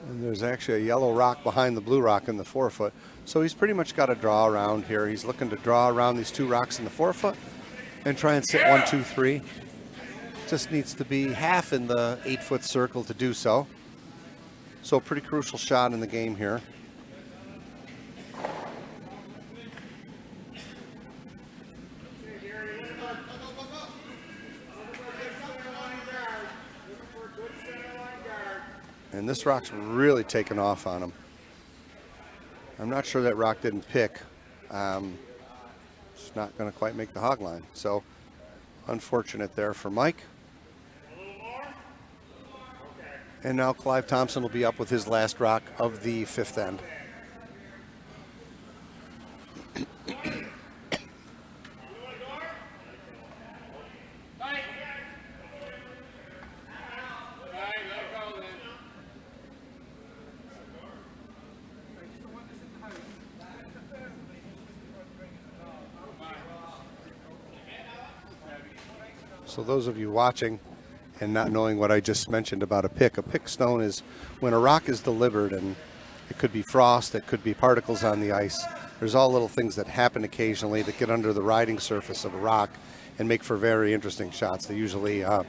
And there's actually a yellow rock behind the blue rock in the 4-foot. So he's pretty much got a draw around here. He's looking to draw around these 2 rocks in the 4-foot and try and sit 1, 2, 3. Just needs to be half in the 8-foot circle to do so. So a pretty crucial shot in the game here. And this rock's really taken off on him. I'm not sure that rock didn't pick. It's not going to quite make the hog line. So unfortunate there for Mike. And now Clive Thompson will be up with his last rock of the fifth end. So those of you watching and not knowing what I just mentioned about a pick stone is when a rock is delivered, and it could be frost, it could be particles on the ice. There's all little things that happen occasionally that get under the riding surface of a rock and make for very interesting shots. They usually, the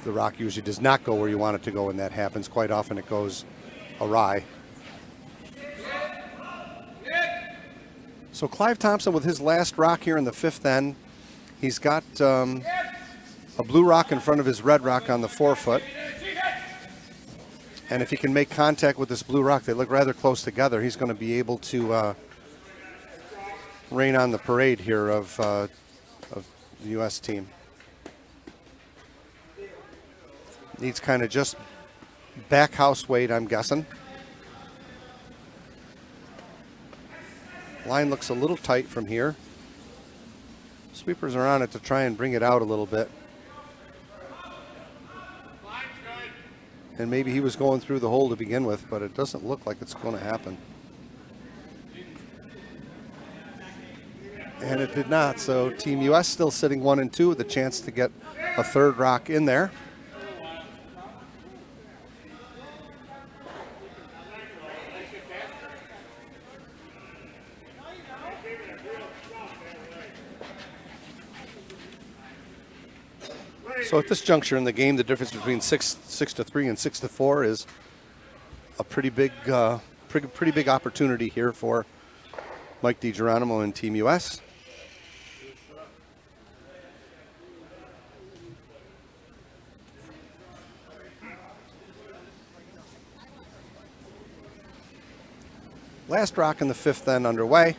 rock usually does not go where you want it to go when that happens. Quite often it goes awry. So Clive Thompson with his last rock here in the fifth end. He's got a blue rock in front of his red rock on the forefoot. And if he can make contact with this blue rock, they look rather close together, he's going to be able to rain on the parade here of the U.S. team. Needs kind of just back house weight, I'm guessing. Line looks a little tight from here. Sweepers are on it to try and bring it out a little bit. And maybe he was going through the hole to begin with, but it doesn't look like it's going to happen. And it did not. So Team US still sitting 1 and 2 with a chance to get a third rock in there. So at this juncture in the game, the difference between 6-3 and 6-4 is a pretty big opportunity here for Mike DiGeronimo and Team US. Last rock in the fifth end underway.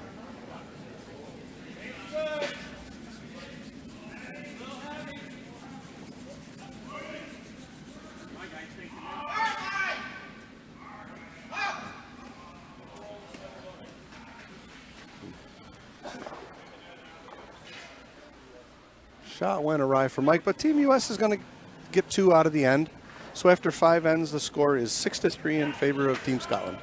Shot went awry for Mike, but Team US is going to get 2 out of the end. So after 5 ends, the score is 6-3 in favor of Team Scotland.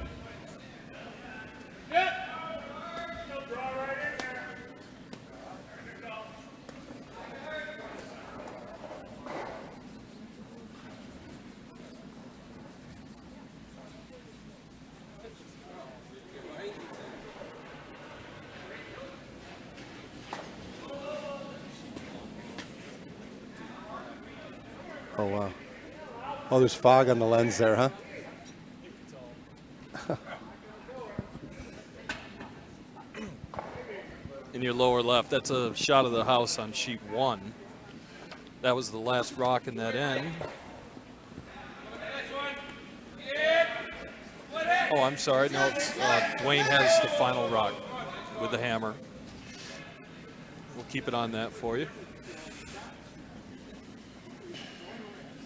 Oh, wow. Oh, there's fog on the lens there, huh? In your lower left, that's a shot of the house on sheet 1. That was the last rock in that end. Oh, I'm sorry. No, it's, Dwayne has the final rock with the hammer. We'll keep it on that for you.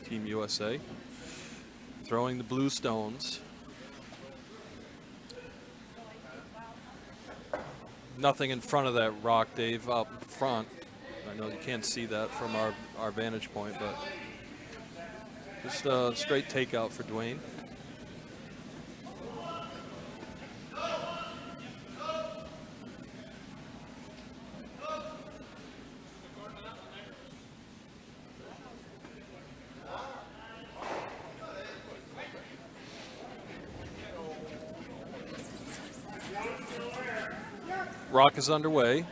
Team USA throwing the blue stones. Nothing in front of that rock, Dave, up front. I know you can't see that from our vantage point, but just a straight takeout for Dwayne. Rock is underway.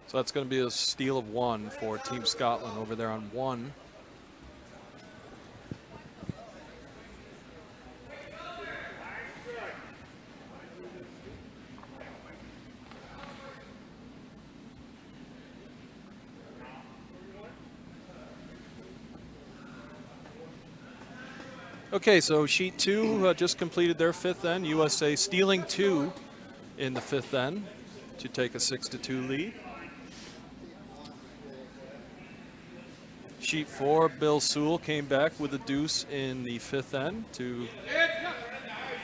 So that's going to be a steal of 1 for Team Scotland over there on 1. Okay, so sheet 2 just completed their 5th end. USA stealing 2 in the 5th end to take a 6-2 lead. Sheet 4, Bill Sewell came back with a deuce in the 5th end to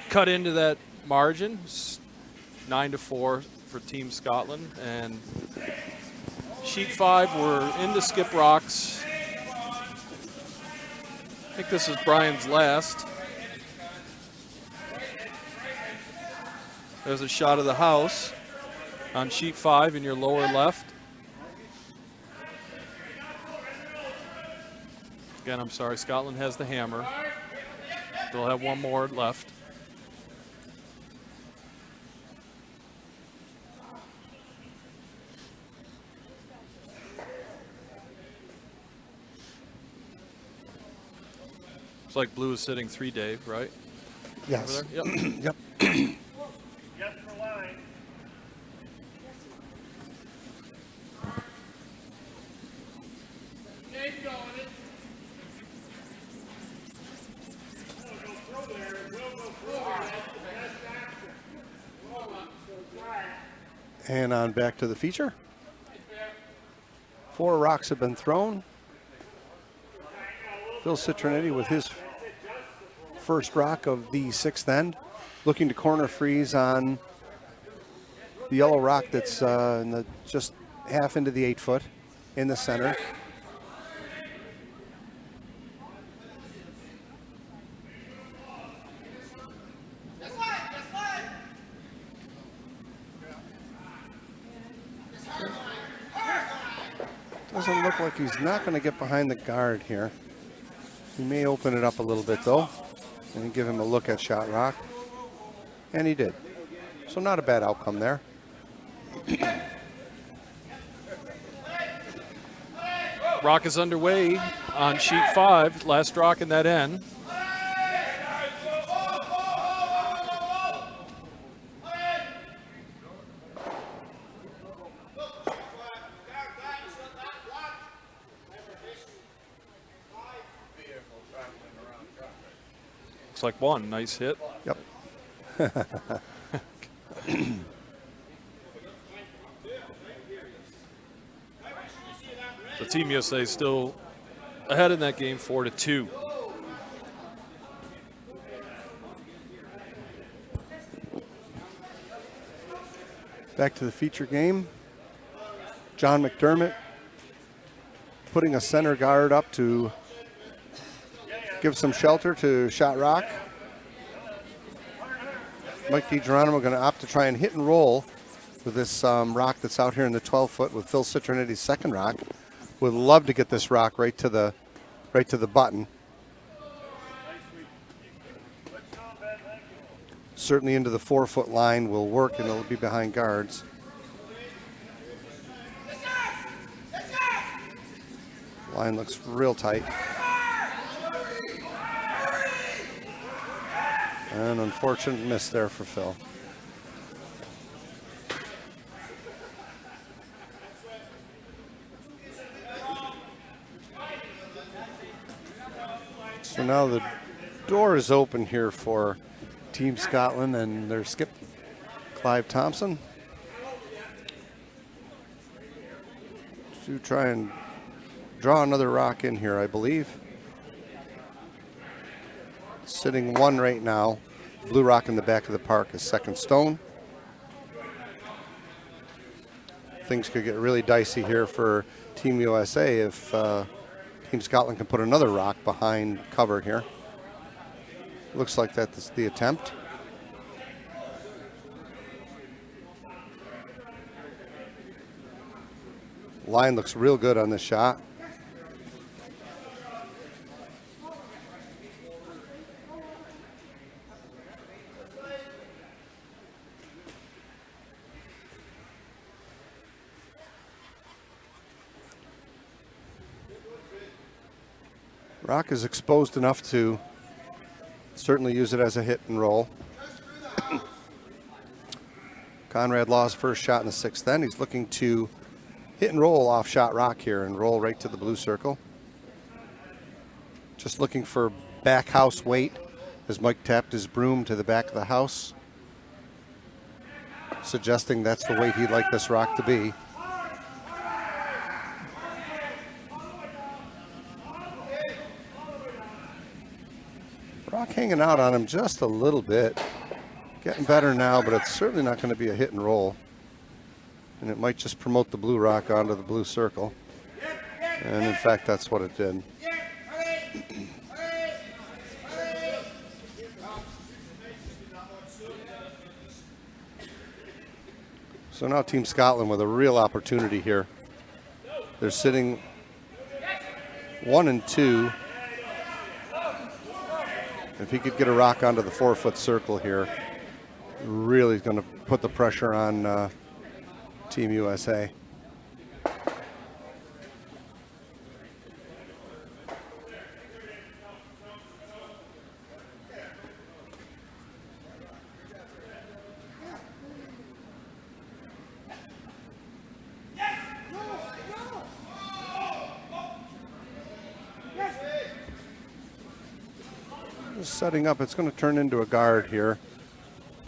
cut into that margin. 9-4 for Team Scotland. And sheet 5, we're into skip rocks. I think this is Brian's last. There's a shot of the house on sheet 5 in your lower left. Again, I'm sorry, Scotland has the hammer. They'll have one more left. It's like blue is sitting 3, Dave, right? Yes. Over there? Yep. Yep. Yes for line. Keep going. Go through there. It will go through there. That's the best action. And on back to the feature. 4 rocks have been thrown. Phil Citronetti with his first rock of the 6th end, looking to corner freeze on the yellow rock that's in the just half into the 8-foot in the center. Doesn't look like he's not going to get behind the guard here. He may open it up a little bit though and give him a look at shot rock. And he did. So not a bad outcome there. Rock is underway on sheet 5, last rock in that end. Looks like one, nice hit. Yep. So Team USA is still ahead in that game 4-2. Back to the feature game. John McDermott putting a center guard up to give some shelter to shot rock. Mike DiGeronimo going to opt to try and hit and roll with this rock that's out here in the 12-foot with Phil Citronetti's second rock. Would love to get this rock right to the button. Certainly into the 4-foot line will work, and it'll be behind guards. Line looks real tight. An unfortunate miss there for Phil. So now the door is open here for Team Scotland and their skip, Clive Thompson, to try and draw another rock in here, I believe. Sitting 1 right now. Blue rock in the back of the park is second stone. Things could get really dicey here for Team USA if Team Scotland can put another rock behind cover here. Looks like that's the attempt. Line looks real good on this shot. Rock is exposed enough to certainly use it as a hit and roll. Conrad Law's first shot in the 6th end. He's looking to hit and roll off shot rock here and roll right to the blue circle. Just looking for back house weight as Mike tapped his broom to the back of the house, suggesting that's the weight he'd like this rock to be. Rock hanging out on him just a little bit. Getting better now, but it's certainly not going to be a hit and roll. And it might just promote the blue rock onto the blue circle. And in fact, that's what it did. So now Team Scotland with a real opportunity here. They're sitting 1 and 2. If he could get a rock onto the 4-foot circle here, really going to put the pressure on Team USA. Setting up, it's going to turn into a guard here.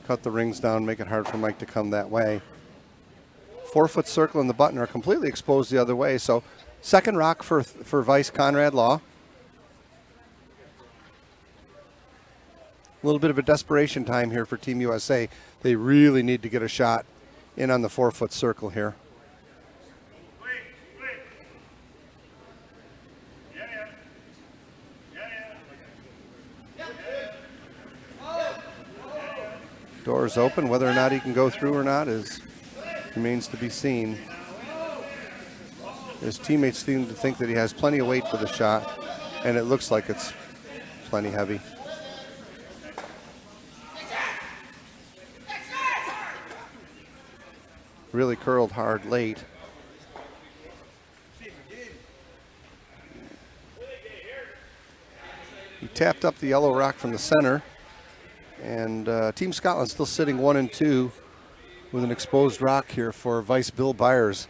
Cut the rings down, make it hard for Mike to come that way. 4-foot circle and the button are completely exposed the other way. So second rock for Vice Conrad Law. A little bit of a desperation time here for Team USA. They really need to get a shot in on the 4-foot circle here. Doors open. Whether or not he can go through or not remains to be seen. His teammates seem to think that he has plenty of weight for the shot, and it looks like it's plenty heavy. Really curled hard late. He tapped up the yellow rock from the center. And Team Scotland still sitting 1 and 2 with an exposed rock here for Vice Bill Byers.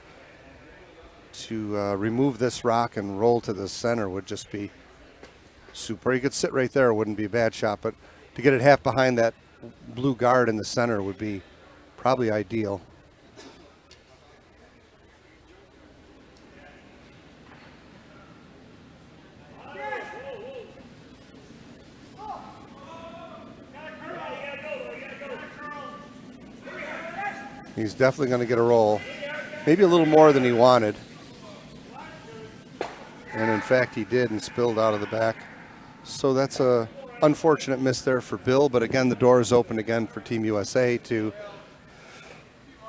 To remove this rock and roll to the center would just be super. He could sit right there, it wouldn't be a bad shot, but to get it half behind that blue guard in the center would be probably ideal. He's definitely going to get a roll. Maybe a little more than he wanted. And in fact, he did and spilled out of the back. So that's a unfortunate miss there for Bill. But again, the door is open again for Team USA to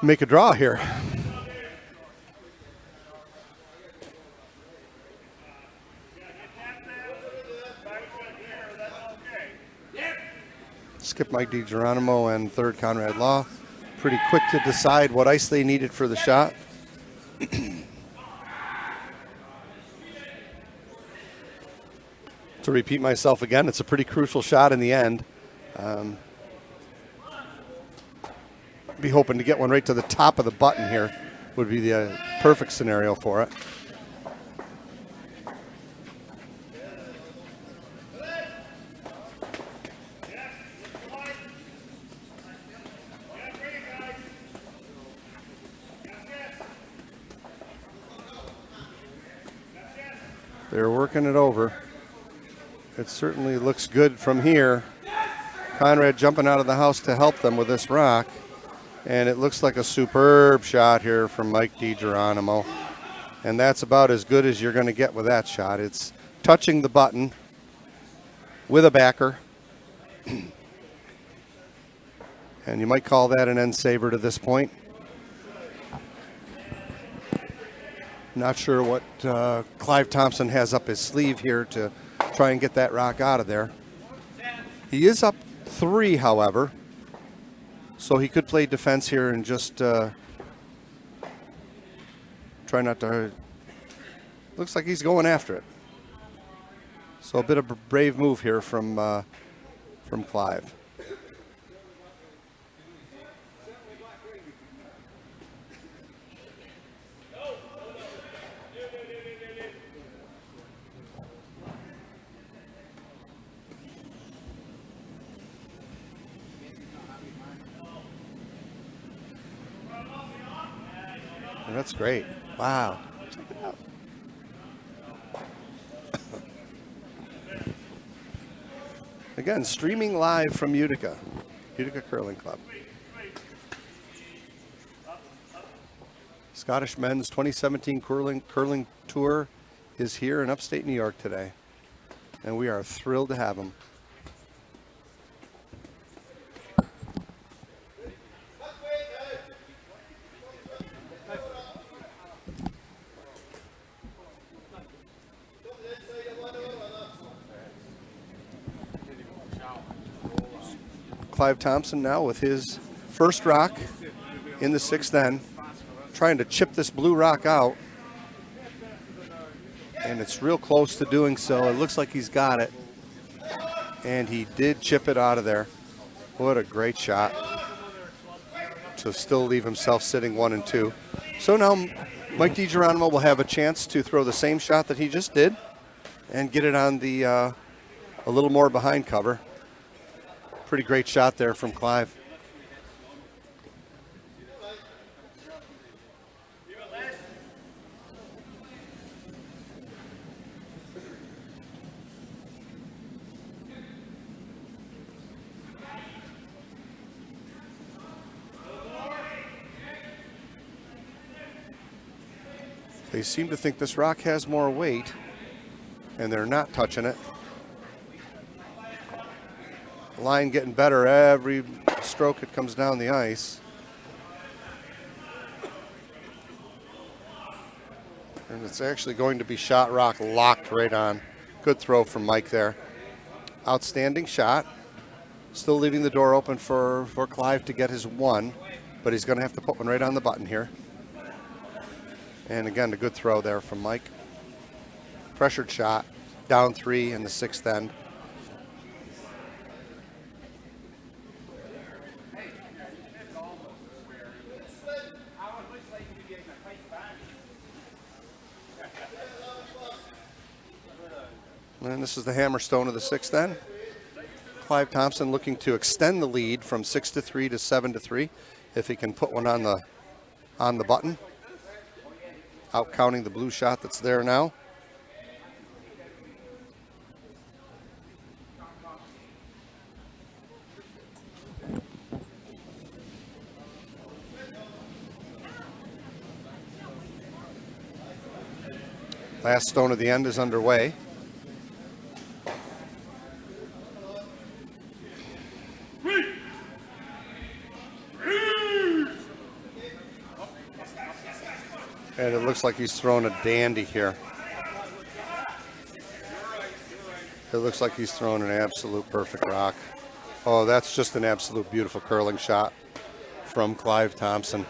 make a draw here. Skip Mike DiGeronimo and third Conrad Law. Pretty quick to decide what ice they needed for the shot. To repeat myself again, it's a pretty crucial shot in the end. Be hoping to get one right to the top of the button here would be the perfect scenario for it. They're working it over. It certainly looks good from here. Conrad jumping out of the house to help them with this rock. And it looks like a superb shot here from Mike DiGeronimo. And that's about as good as you're going to get with that shot. It's touching the button with a backer. And you might call that an end saver to this point. Not sure what Clive Thompson has up his sleeve here to try and get that rock out of there. He is up 3, however, so he could play defense here and just try not to. Looks like he's going after it. So a bit of a brave move here from Clive. That's great. Wow. Check it out. Again, streaming live from Utica Curling Club. Scottish Men's 2017 Curling Tour is here in upstate New York today, and we are thrilled to have him. Clive Thompson now with his first rock in the 6th end, trying to chip this blue rock out, and it's real close to doing so. It looks like he's got it, and he did chip it out of there. What a great shot to still leave himself sitting 1 and 2. So now Mike DiGeronimo will have a chance to throw the same shot that he just did and get it on the a little more behind cover. Pretty great shot there from Clive. They seem to think this rock has more weight, and they're not touching it. Line getting better every stroke it comes down the ice. And it's actually going to be shot rock locked right on. Good throw from Mike there. Outstanding shot. Still leaving the door open for Clive to get his 1, but he's going to have to put one right on the button here. And again, a good throw there from Mike. Pressured shot, down 3 in the 6th end. And this is the hammerstone of the 6th end. Clive Thompson looking to extend the lead from 6-3 to 7-3 if he can put one on the button. Out counting the blue shot that's there now. Last stone of the end is underway. And it looks like he's throwing a dandy here. It looks like he's throwing an absolute perfect rock. Oh, that's just an absolute beautiful curling shot from Clive Thompson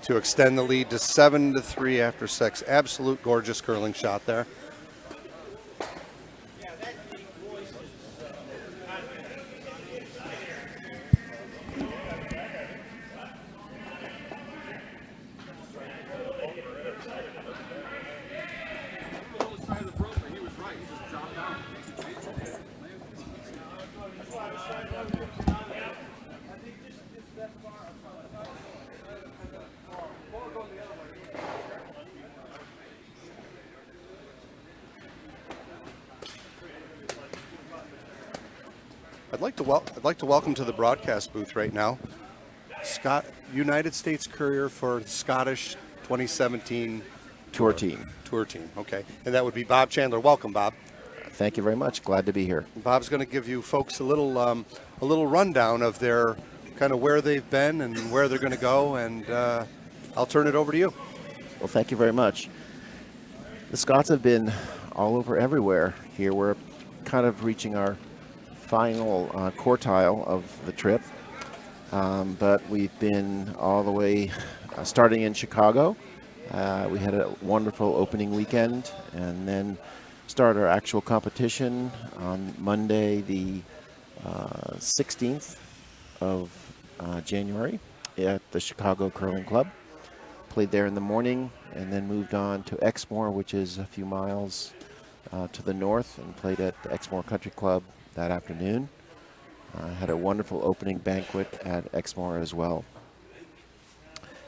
to extend the lead to 7-3 after 6. Absolute gorgeous curling shot there. I'd like to welcome to the broadcast booth right now, United States Courier for Scottish 2017 Tour team. Okay, and that would be Bob Chandler. Welcome, Bob. Thank you very much. Glad to be here. Bob's going to give you folks a little rundown of their kind of where they've been and where they're going to go, and I'll turn it over to you. Well, thank you very much. The Scots have been all over everywhere here. We're kind of reaching our final quartile of the trip, but we've been all the way starting in Chicago. We had a wonderful opening weekend, and then start our actual competition on Monday the 16th of January at the Chicago Curling Club. Played there in the morning and then moved on to Exmoor, which is a few miles to the north, and played at the Exmoor Country Club that afternoon. Had a wonderful opening banquet at Exmoor as well.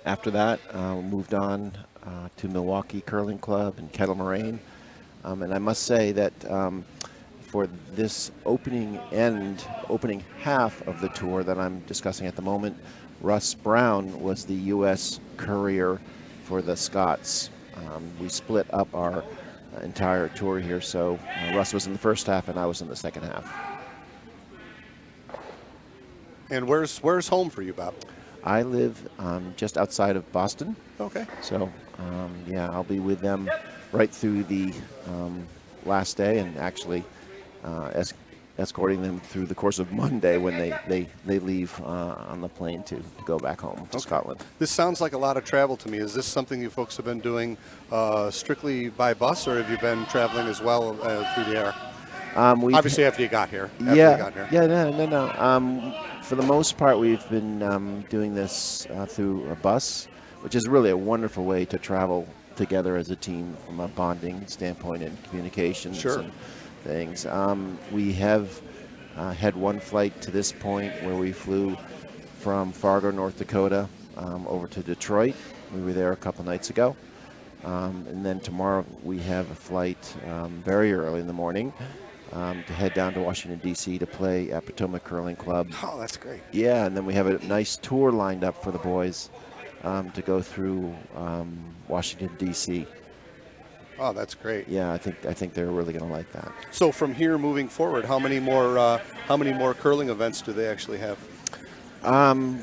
After that, moved on to Milwaukee Curling Club and Kettle Moraine. And I must say that for this opening half of the tour that I'm discussing at the moment, Russ Brown was the U.S. courier for the Scots. We split up our entire tour here, so Russ was in the first half and I was in the second half. And where's home for you, Bob? I live just outside of Boston. Okay. So, yeah, I'll be with them right through the last day, and actually escorting them through the course of Monday when they leave on the plane to go back home to Scotland. This sounds like a lot of travel to me. Is this something you folks have been doing strictly by bus, or have you been traveling as well through the air? Obviously, after you got here. No. For the most part, we've been doing this through a bus, which is really a wonderful way to travel together as a team from a bonding standpoint and communications and things. We have had one flight to this point where we flew from Fargo, North Dakota, over to Detroit. We were there a couple nights ago. And then tomorrow we have a flight very early in the morning to head down to Washington, D.C. to play at Potomac Curling Club. Oh, that's great. Yeah, and then we have a nice tour lined up for the boys to go through Washington, D.C. Oh, that's great. Yeah, I think they're really going to like that. So from here moving forward, how many more curling events do they actually have?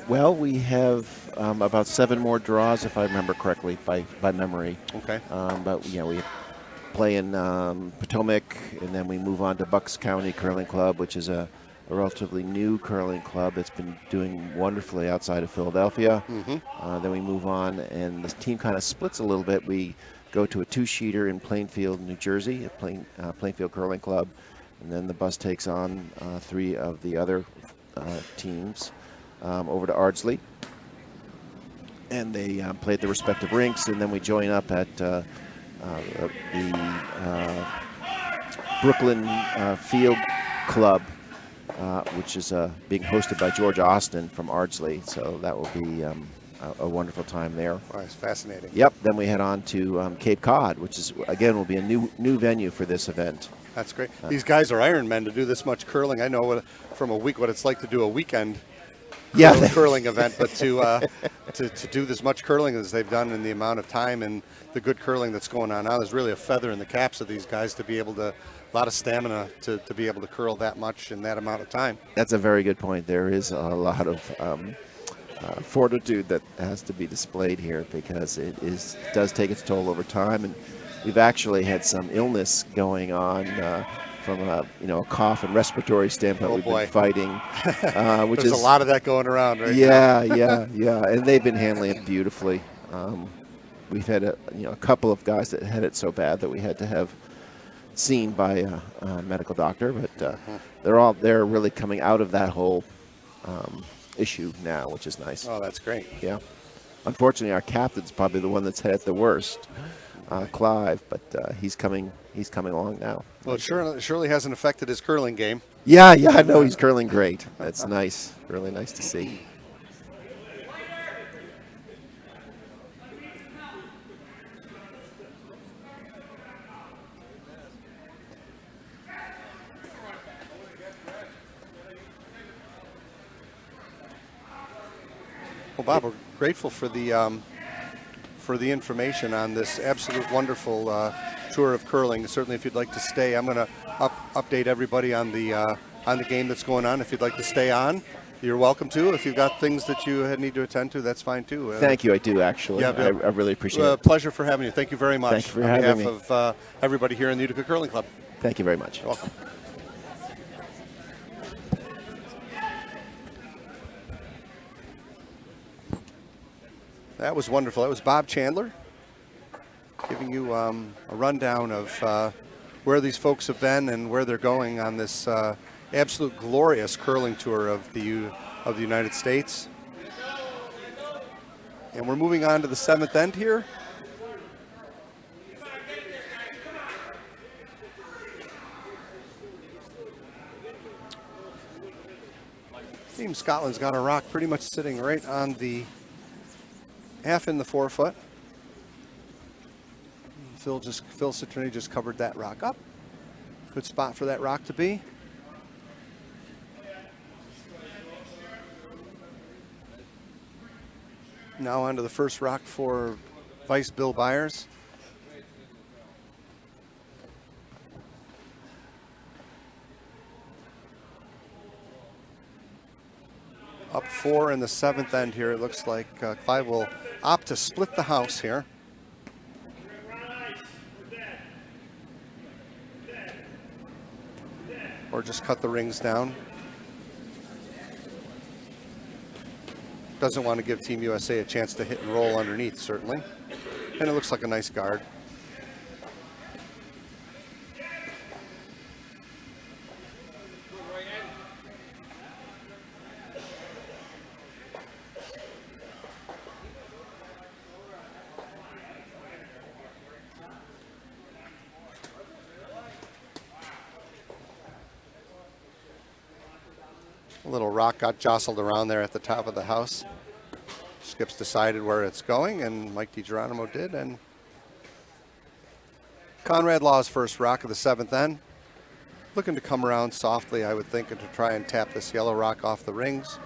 Well, we have about 7 more draws, if I remember correctly, by memory. Okay. But yeah, we play in Potomac, and then we move on to Bucks County Curling Club, which is a relatively new curling club that's been doing wonderfully outside of Philadelphia. Mm-hmm. Then we move on, and the team kind of splits a little bit. We go to a 2-sheeter in Plainfield, New Jersey, at Plainfield Curling Club, and then the bus takes on 3 of the other teams over to Ardsley, and they play at the respective rinks, and then we join up at the Brooklyn Field Club, which is being hosted by George Austin from Ardsley, so that will be a wonderful time there. Wow, it's fascinating. Yep. Then we head on to Cape Cod, which is again will be a new venue for this event. That's great. These guys are Iron Men to do this much curling. I know from a week what it's like to do a weekend curling event, but to do this much curling as they've done in the amount of time and the good curling that's going on now, there's really a feather in the caps of these guys to be able to, a lot of stamina to be able to curl that much in that amount of time. That's a very good point. There is a lot of fortitude that has to be displayed here because it does take its toll over time, and we've actually had some illness going on from a cough and respiratory standpoint. We've been fighting, which There's is a lot of that going around, right? Yeah, and they've been handling it beautifully. We've had a couple of guys that had it so bad that we had to have seen by a medical doctor, but they're really coming out of that whole issue now, which is nice. Oh, that's great. Yeah. Unfortunately, our captain's probably the one that's had it the worst, Clive, but he's coming along now. Well, it surely hasn't affected his curling game. Yeah, I know he's curling great. That's nice. Really nice to see. Well, Bob, we're grateful for the information on this absolute wonderful tour of curling. Certainly, if you'd like to stay, I'm going to update everybody on the game that's going on. If you'd like to stay on, you're welcome to. If you've got things that you need to attend to, that's fine too. Thank you. I do actually. Yeah, I really appreciate it. Pleasure for having you. Thank you very much. Thank you for having me. On behalf of everybody here in the Utica Curling Club. Thank you very much. You're welcome. That was wonderful. That was Bob Chandler giving you a rundown of where these folks have been and where they're going on this absolute glorious curling tour of the United States. And we're moving on to the 7th end here. Team Scotland's got a rock pretty much sitting right on the half in the 4 foot. Phil Citrini just covered that rock up. Good spot for that rock to be. Now onto the first rock for Vice Bill Byers. Up 4 in the 7th end here. It looks like Clive will opt to split the house here. Or just cut the rings down. Doesn't want to give Team USA a chance to hit and roll underneath, certainly. And it looks like a nice guard. A little rock got jostled around there at the top of the house. Skip's decided where it's going, and Mike DiGeronimo did. And Conrad Law's first rock of the 7th end. Looking to come around softly, I would think, and to try and tap this yellow rock off the rings.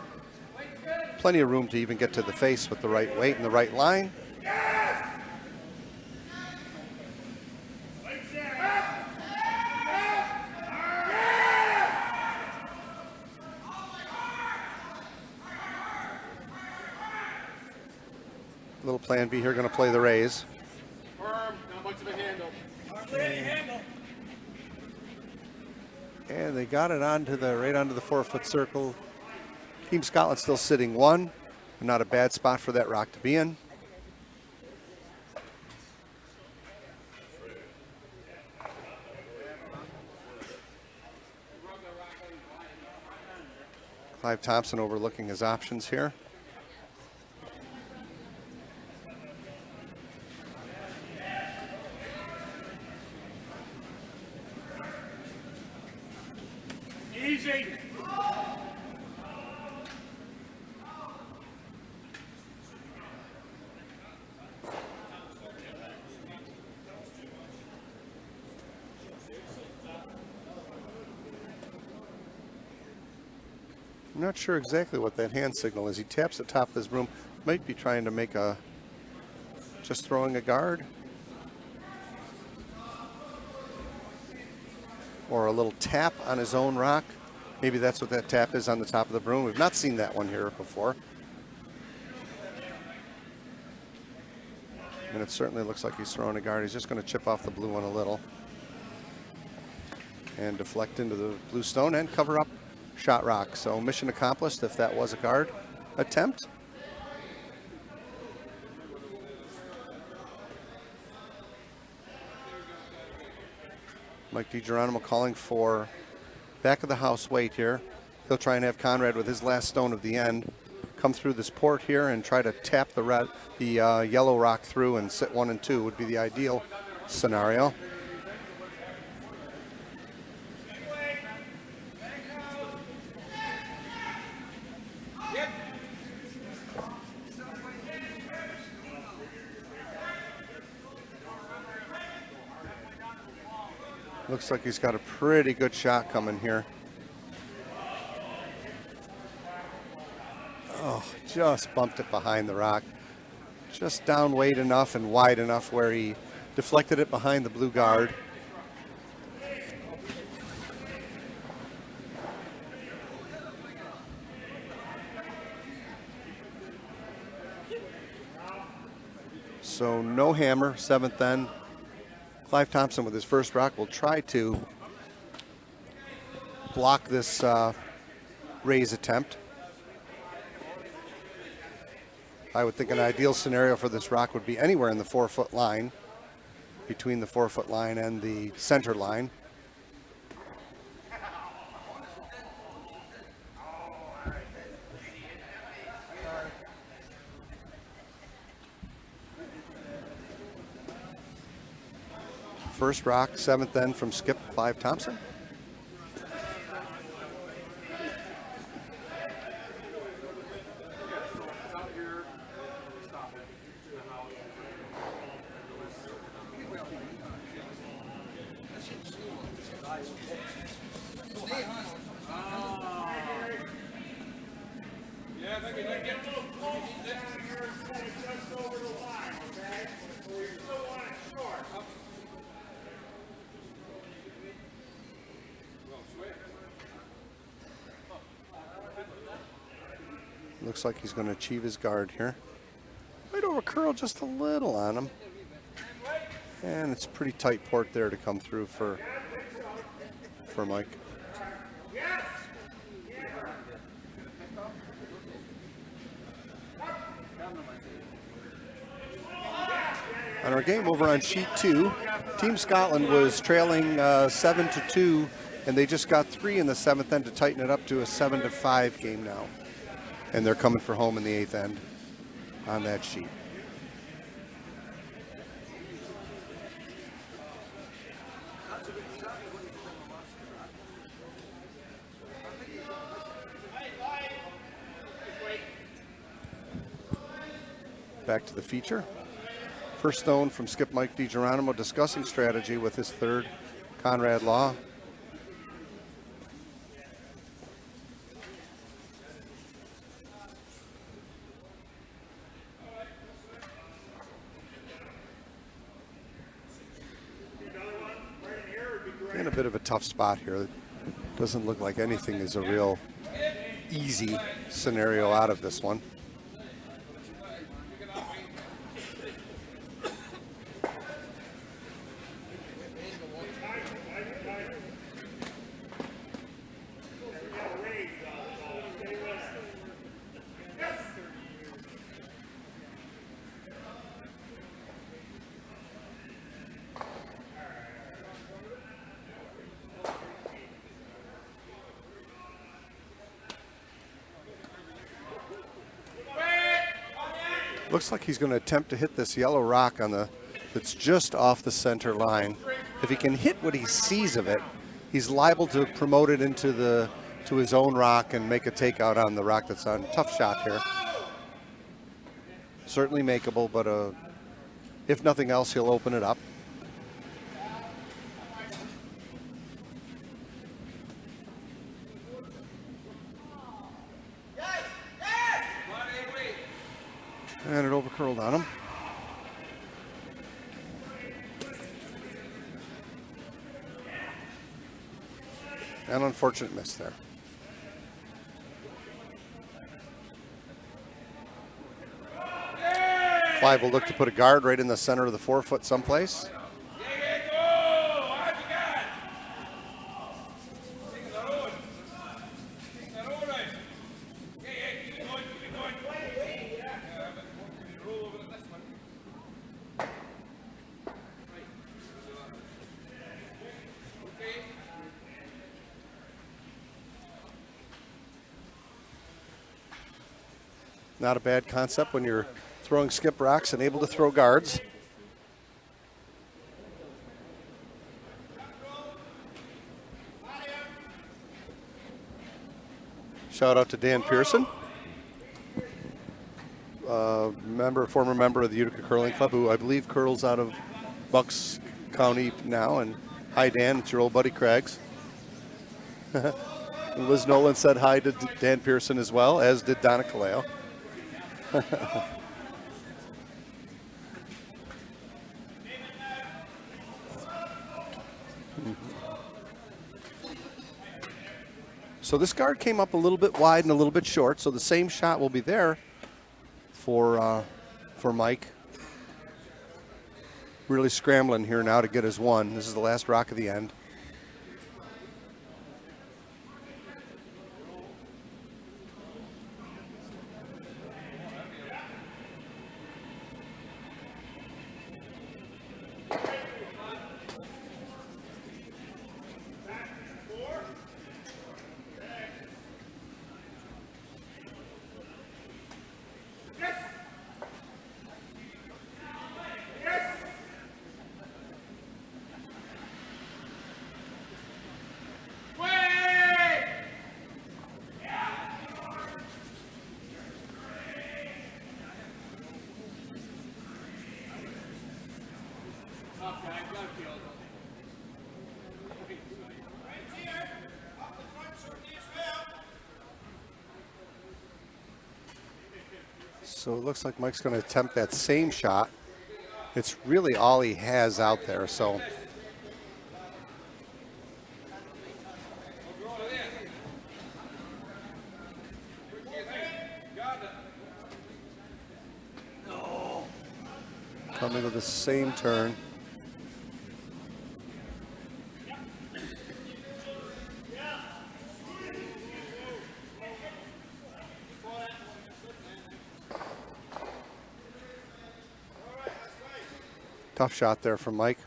Plenty of room to even get to the face with the right weight and the right line. Little plan B here, going to play the raise. Firm, not much of a handle. And they got it onto right onto the 4-foot circle. Team Scotland still sitting 1. Not a bad spot for that rock to be in. Clive Thompson overlooking his options here. Easy. I'm not sure exactly what that hand signal is. He taps the top of his broom. Might be trying to make just throwing a guard. Or a little tap on his own rock. Maybe that's what that tap is on the top of the broom. We've not seen that one here before. And it certainly looks like he's throwing a guard. He's just going to chip off the blue one a little. And deflect into the blue stone and cover up shot rock. So mission accomplished if that was a guard attempt. Mike DiGeronimo calling for back of the house weight here. He'll try and have Conrad with his last stone of the end come through this port here and try to tap the yellow rock through and sit 1 and 2 would be the ideal scenario. Looks like he's got a pretty good shot coming here. Oh, just bumped it behind the rock. Just down weight enough and wide enough where he deflected it behind the blue guard. So no hammer, 7th end. Clive Thompson with his first rock will try to block this raise attempt. I would think an ideal scenario for this rock would be anywhere in the 4-foot line, between the 4-foot line and the center line. First rock, 7th end from Skip Clive Thompson. Just over the line, okay? We still want it short. Looks like he's going to achieve his guard here. Might over curl just a little on him. And it's pretty tight port there to come through for Mike. On our game over on sheet 2, Team Scotland was trailing 7-2, and they just got 3 in the 7th end to tighten it up to a 7-5 game now. And they're coming for home in the 8th end on that sheet. Back to the feature. First stone from Skip Mike DiGeronimo discussing strategy with his third, Conrad Law. In a bit of a tough spot here. It doesn't look like anything is a real easy scenario out of this one. Looks like he's going to attempt to hit this yellow rock on the that's just off the center line. If he can hit what he sees of it, he's liable to promote it into to his own rock and make a takeout on the rock that's on. Tough shot here. Certainly makeable, but if nothing else, he'll open it up. And it overcurled on him. An unfortunate miss there. Clive will look to put a guard right in the center of the forefoot someplace. Not a bad concept when you're throwing skip rocks and able to throw guards. Shout out to Dan Pearson, former member of the Utica Curling Club, who I believe curls out of Bucks County now. And hi, Dan, it's your old buddy Craigs. Liz Nolan said hi to Dan Pearson as well, as did Donna Kaleo. So this guard came up a little bit wide and a little bit short, so the same shot will be there for Mike. Really scrambling here now to get his one. This is the last rock of the end. So it looks like Mike's going to attempt that same shot. It's really all he has out there. So coming to the same turn. Tough shot there from Mike.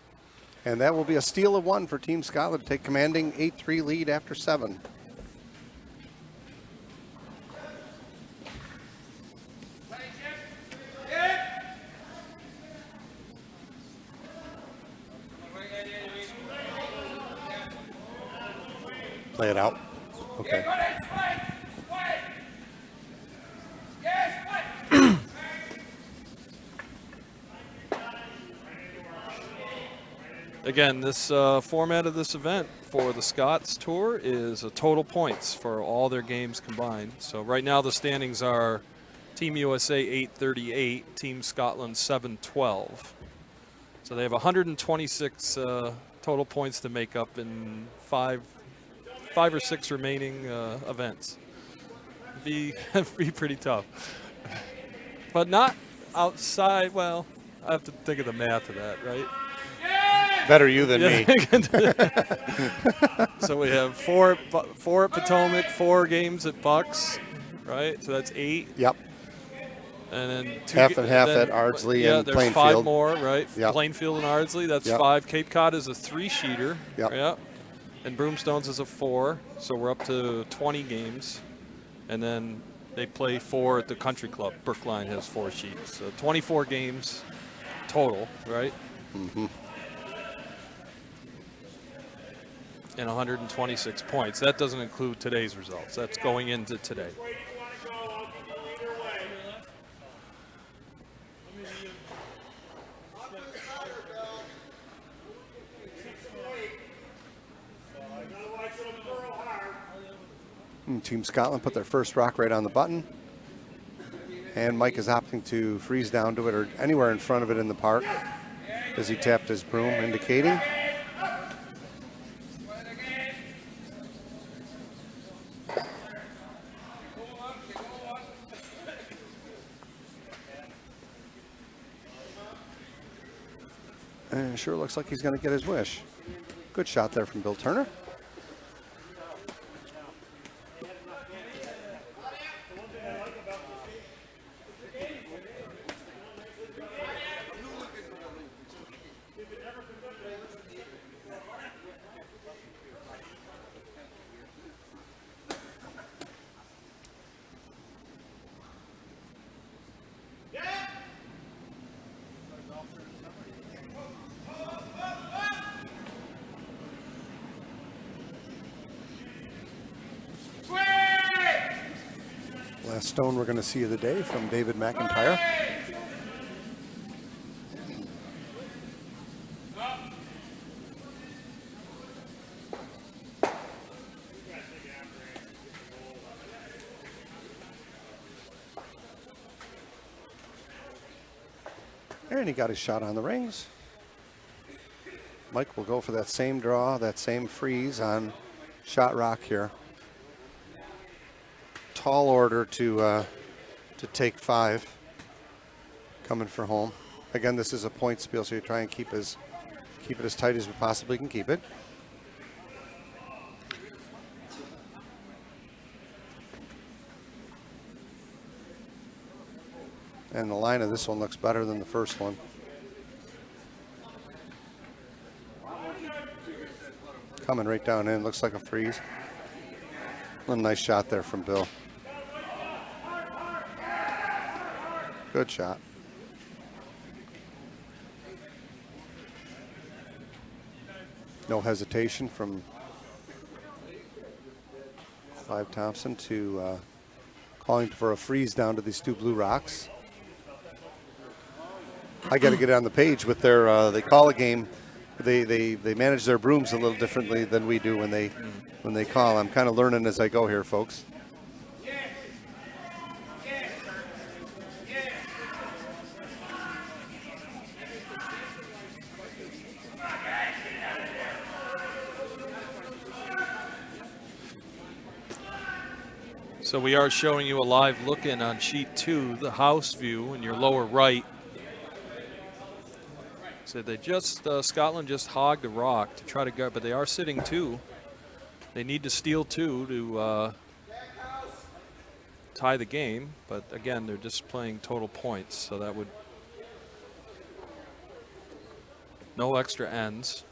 And that will be a steal of 1 for Team Scotland to take commanding 8-3 lead after 7. Play it out. Okay. Again, this format of this event for the Scots Tour is a total points for all their games combined. So right now the standings are Team USA 838, Team Scotland 712. So they have 126 total points to make up in five or six remaining events. Be pretty tough, but not outside. Well, I have to think of the math of that, right? Better you than me. So we have four at Potomac, 4 games at Bucks, right? So that's 8. Yep. And then Half and half at Ardsley and there's Plainfield. 5 more, right? Yep. Plainfield and Ardsley, that's Yep. 5. Cape Cod is a 3-sheeter. Yep. Yeah. And Broomstones is a 4. So we're up to 20 games. And then they play 4 at the Country Club. Brookline has 4 sheets. So 24 games total, right? Mm-hmm. And 126 points. That doesn't include today's results. That's going into today. Way do you want to go? I'll go either way. Team Scotland put their first rock right on the button. And Mike is opting to freeze down to it or anywhere in front of it in the park as he tapped his broom, indicating. And it sure looks like he's going to get his wish. Good shot there from Bill Turner. Last stone we're going to see of the day from David McIntyre. And he got his shot on the rings. Mike will go for that same draw, that same freeze on shot rock here. Tall order to take 5 coming for home. Again, this is a point spiel, so you try and keep it as tight as we possibly can keep it. And the line of this one looks better than the first one. Coming right down in, looks like a freeze. A nice shot there from Bill. Good shot. No hesitation from Clive Thompson to calling for a freeze down to these 2 blue rocks. I got to get on the page with their. They call a game. They manage their brooms a little differently than we do when they call. I'm kind of learning as I go here, folks. So we are showing you a live look in on sheet 2, the house view in your lower right. So they just, Scotland just hogged a rock to try to guard, but they are sitting 2. They need to steal 2 to tie the game, but again, they're just playing total points, so that would, no extra ends.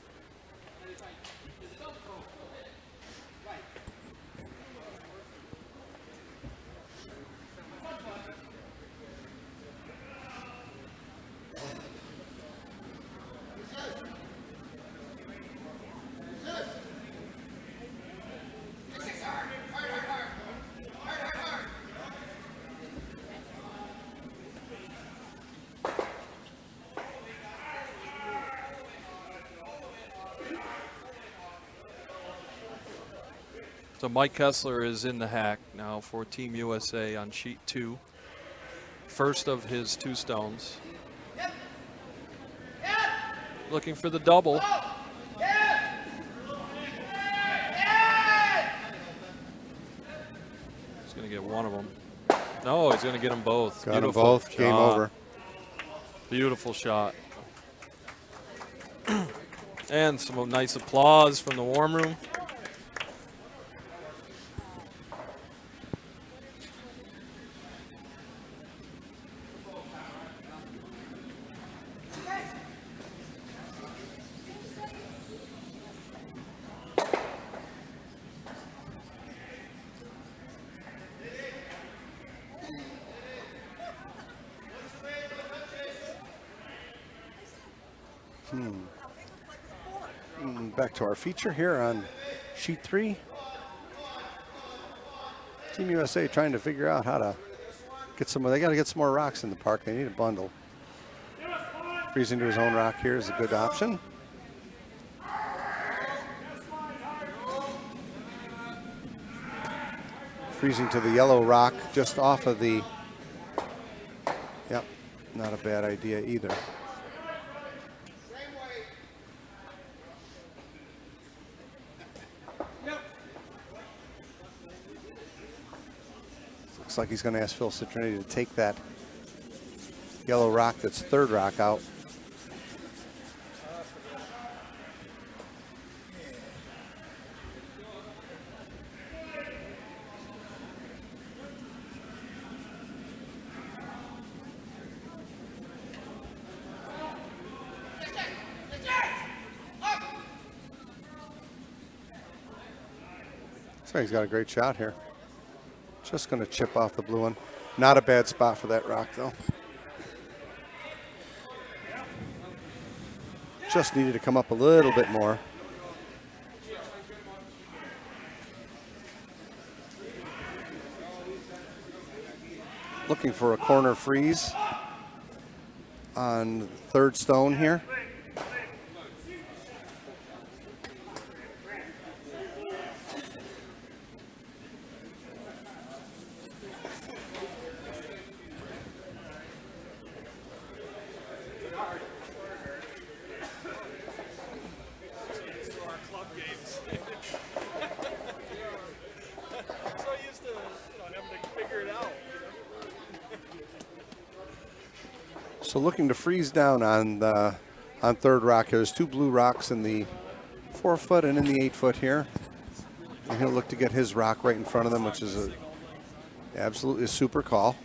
So Mike Kessler is in the hack now for Team USA on sheet 2. First of his 2 stones. Looking for the double. He's going to get one of them. No, he's going to get them both. Got them both. Shot. Game over. Beautiful shot. And some nice applause from the warm room. Back to our feature here on sheet 3. Team USA trying to figure out how to get some. They got to get some more rocks in the park. They need a bundle. Freezing to his own rock here is a good option. Freezing to the yellow rock just off of the. Yep, not a bad idea either. Looks like he's going to ask Phil Citroneti to take that yellow rock, that's third rock, out. So he's got a great shot here. Just going to chip off the blue one. Not a bad spot for that rock, though. Just needed to come up a little bit more. Looking for a corner freeze on the third stone here. So looking to freeze down on third rock. There's 2 blue rocks in the 4-foot and in the 8-foot here. And he'll look to get his rock right in front of them, which is absolutely a super call.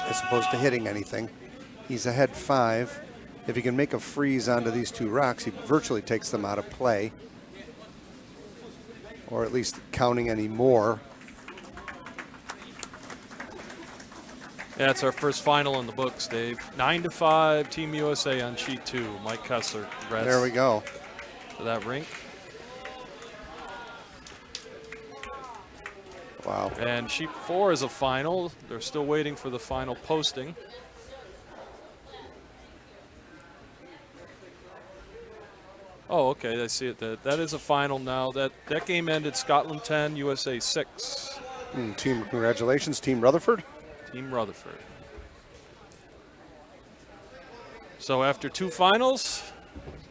As opposed to hitting anything. He's ahead 5. If he can make a freeze onto these 2 rocks, he virtually takes them out of play. Or at least counting any more. Yeah, it's our first final in the books, Dave. 9-5, Team USA on sheet 2. Mike Kessler. Congrats There we go. to that rink. Wow. And sheet 4 is a final. They're still waiting for the final posting. Oh, okay, I see it. That is a final now. That game ended Scotland 10, USA 6. Team, congratulations, Team Rutherford. Team Rutherford. So after 2 finals,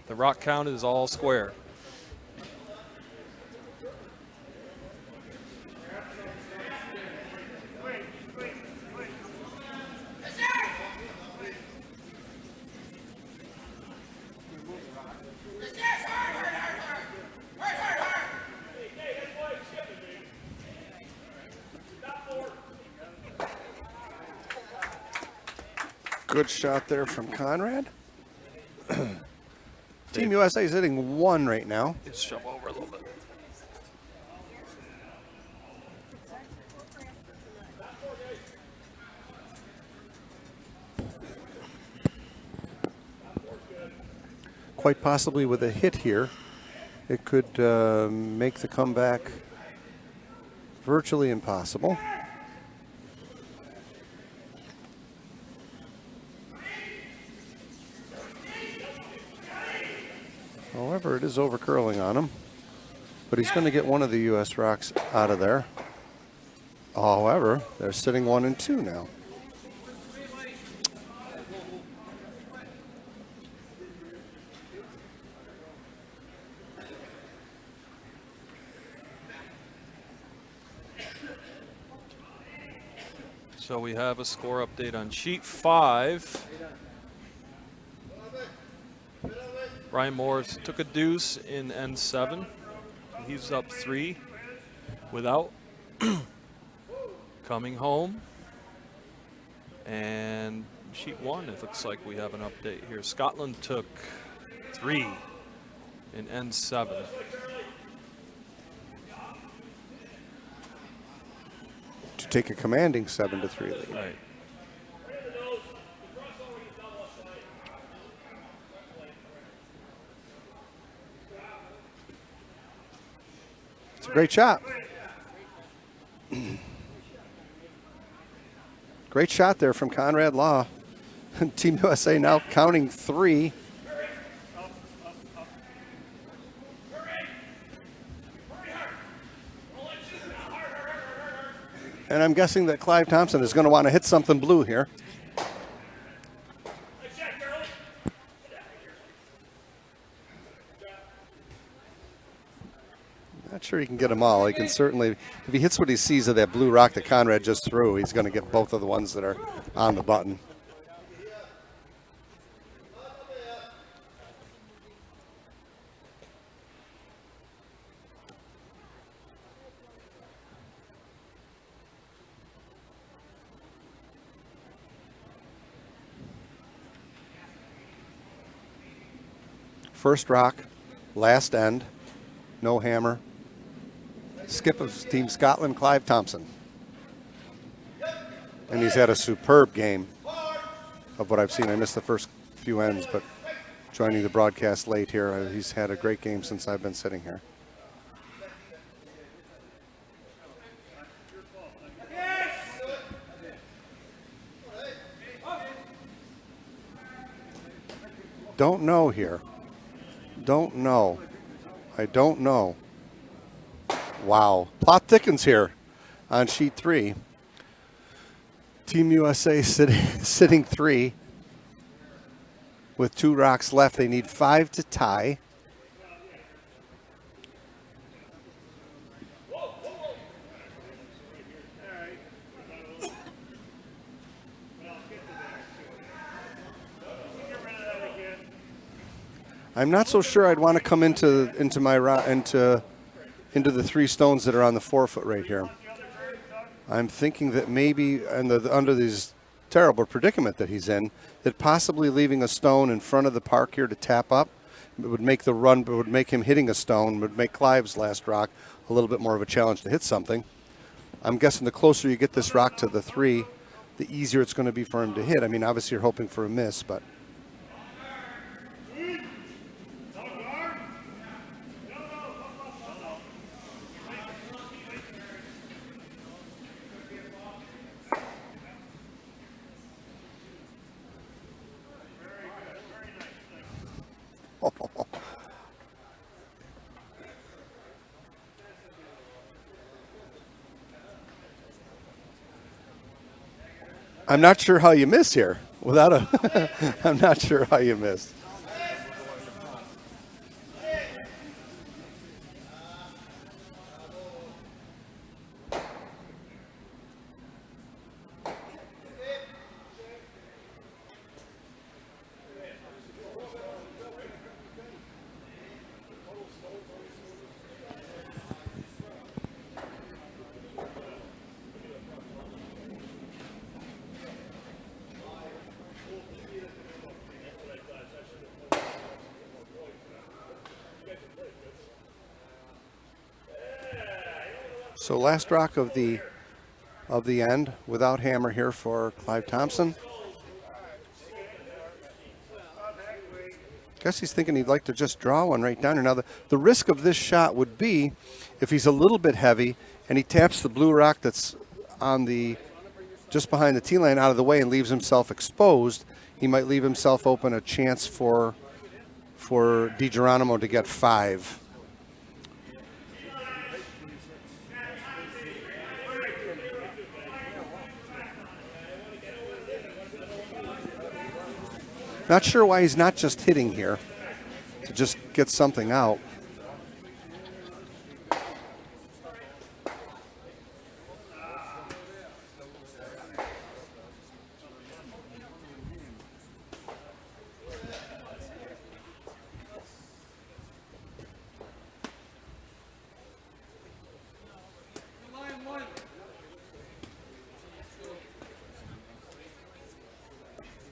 the rock count is all square. Good shot there from Conrad. Team USA is hitting 1 right now. Just shove over a little bit. Quite possibly with a hit here, it could make the comeback virtually impossible. However, it is over curling on him, but he's going to get one of the U.S. rocks out of there. However, they're sitting 1 and 2 now. So we have a score update on sheet 5. Ryan Morris took a deuce in N7. He's up 3 without. Coming home. And sheet 1, it looks like we have an update here. Scotland took 3 in N7. To take a commanding 7-3 lead. Right. It's a great shot. Great shot there from Conrad Law. Team USA now counting 3. And I'm guessing that Clive Thompson is going to want to hit something blue here. Not sure he can get them all. He can certainly, if he hits what he sees of that blue rock that Conrad just threw, he's going to get both of the ones that are on the button. First rock, last end, no hammer. Skip of Team Scotland, Clive Thompson. And he's had a superb game of what I've seen. I missed the first few ends, but joining the broadcast late here, he's had a great game since I've been sitting here. Don't know here. Don't know. I don't know. Wow. Plot thickens here on sheet 3. Team USA sitting 3 with 2 rocks left. They need 5 to tie. I'm not so sure I'd want to come into the 3 stones that are on the 4-foot right here. I'm thinking that maybe under this terrible predicament that he's in, that possibly leaving a stone in front of the park here to tap up would make the run, would make him hitting a stone, would make Clive's last rock a little bit more of a challenge to hit something. I'm guessing the closer you get this rock to the 3, the easier it's going to be for him to hit. I mean, obviously you're hoping for a miss, but. I'm not sure how you miss here. Without a, I'm not sure how you missed. So last rock of the end without hammer here for Clive Thompson. Guess he's thinking he'd like to just draw one right down here. Now the risk of this shot would be if he's a little bit heavy and he taps the blue rock that's on the just behind the tee line out of the way and leaves himself exposed, he might leave himself open a chance for DiGeronimo to get 5. Not sure why he's not just hitting here to just get something out.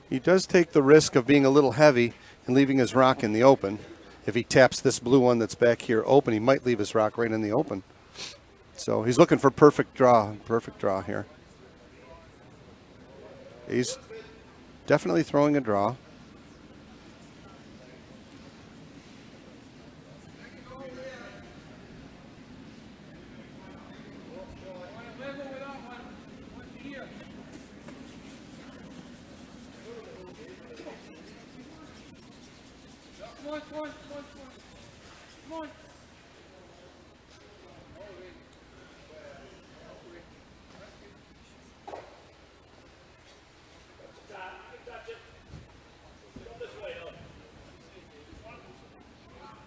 He does take the risk of being a little heavy and leaving his rock in the open. If he taps this blue one that's back here open, he might leave his rock right in the open. So he's looking for perfect draw here. He's definitely throwing a draw. Come on.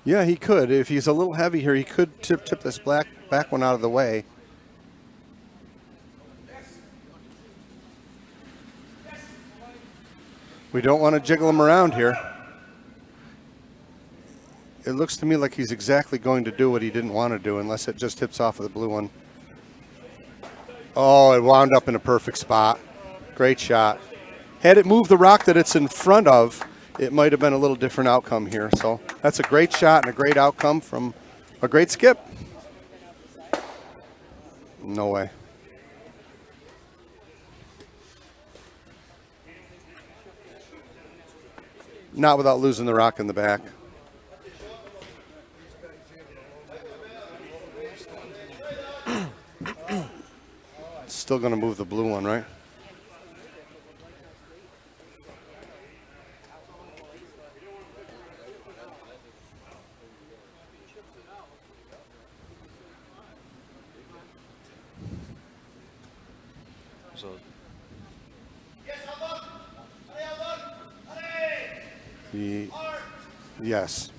Yeah, he could. If he's a little heavy here, he could tip this back one out of the way. We don't want to jiggle him around here. It looks to me like he's exactly going to do what he didn't want to do unless it just tips off of the blue one. Oh, it wound up in a perfect spot. Great shot. Had it moved the rock that it's in front of, it might have been a little different outcome here. So that's a great shot and a great outcome from a great skip. No way. Not without losing the rock in the back. Still going to move the blue one, right? So yes.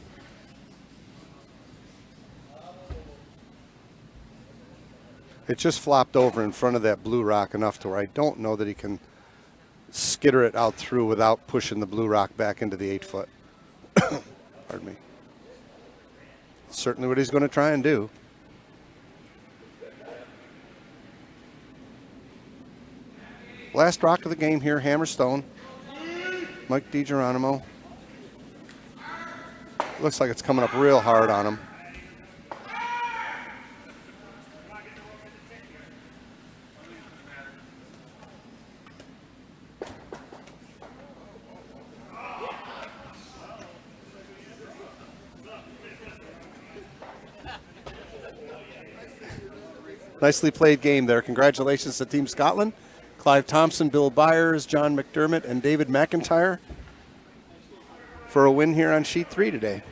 It just flopped over in front of that blue rock enough to where I don't know that he can skitter it out through without pushing the blue rock back into the 8-foot. Pardon me. Certainly what he's going to try and do. Last rock of the game here, Hammerstone. Mike DiGeronimo. Looks like it's coming up real hard on him. Nicely played game there. Congratulations to Team Scotland. Clive Thompson, Bill Byers, John McDermott, and David McIntyre for a win here on Sheet 3 today.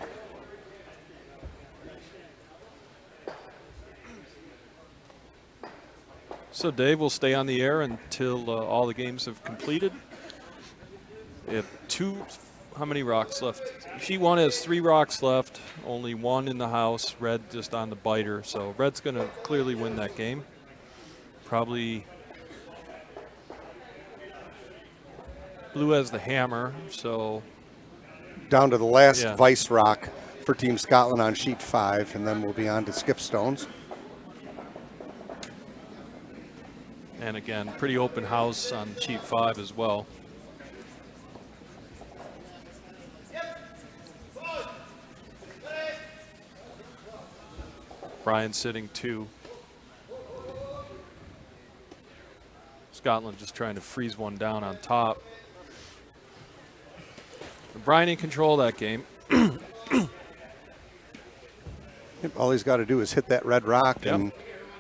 So Dave will stay on the air until all the games have completed. We have how many rocks left? Sheet 1 has 3 rocks left, only 1 in the house, red just on the biter. So red's going to clearly win that game. Probably blue has the hammer, so. Down to the last Yeah. vice rock for Team Scotland on Sheet 5, and then we'll be on to skip stones. And again, pretty open house on Sheet 5 as well. Brian sitting 2. Scotland just trying to freeze one down on top. Brian in control of that game. All he's got to do is hit that red rock Yep. and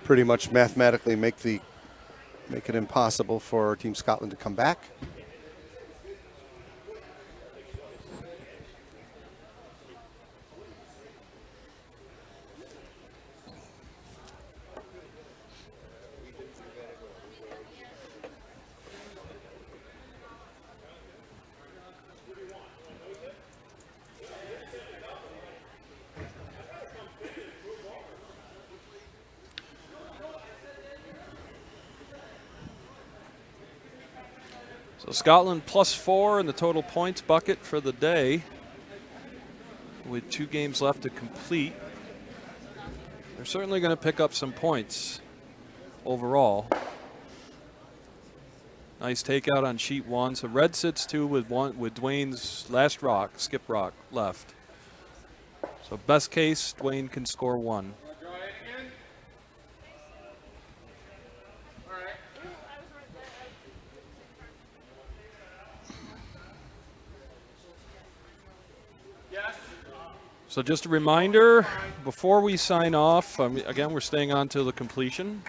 pretty much mathematically make it impossible for Team Scotland to come back. So Scotland +4 in the total points bucket for the day, with 2 games left to complete. They're certainly going to pick up some points overall. Nice takeout on sheet 1. So red sits 2 with Dwayne's last rock, skip rock, left. So best case, Dwayne can score 1. Draw in again. All right. Yes. So just a reminder, before we sign off, again, we're staying on to the completion.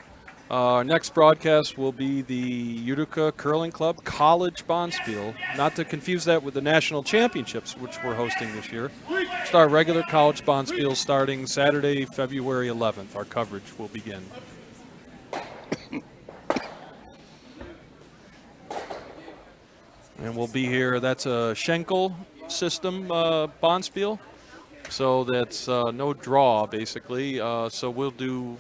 Our next broadcast will be the Utica Curling Club College Bonspiel. Not to confuse that with the National Championships, which we're hosting this year. Just our regular College Bonspiel starting Saturday, February 11th. Our coverage will begin. And we'll be here. That's a Schenkel system Bonspiel. So that's no draw, basically. So we'll do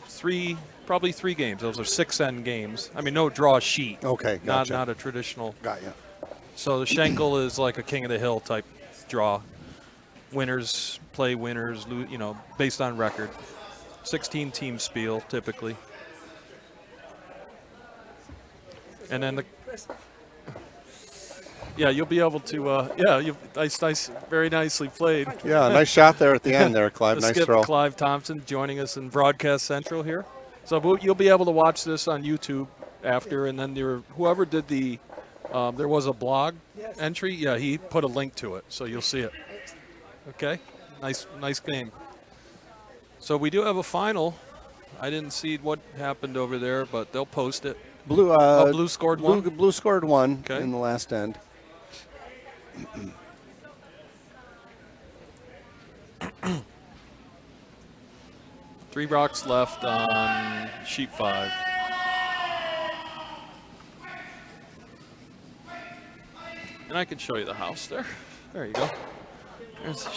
probably three games. Those are 6N games. I mean, no draw sheet. Okay, gotcha. Not a traditional. Got you. So the Schenkel is like a King of the Hill type draw. Winners play winners, based on record. 16-team spiel, typically. And then you'll be able to. Nice, very nicely played. Yeah, nice shot there at the end there, Clive. The Nice skip, throw. Clive Thompson joining us in Broadcast Central here. So you'll be able to watch this on YouTube after, and then whoever did the, there was a blog entry. Yeah, he put a link to it, so you'll see it. Okay, nice game. So we do have a final. I didn't see what happened over there, but they'll post it. Blue, Blue scored 1. Blue scored 1 Okay. in the last end. Three rocks left on sheet 5. And I can show you the house there. There you go. There's the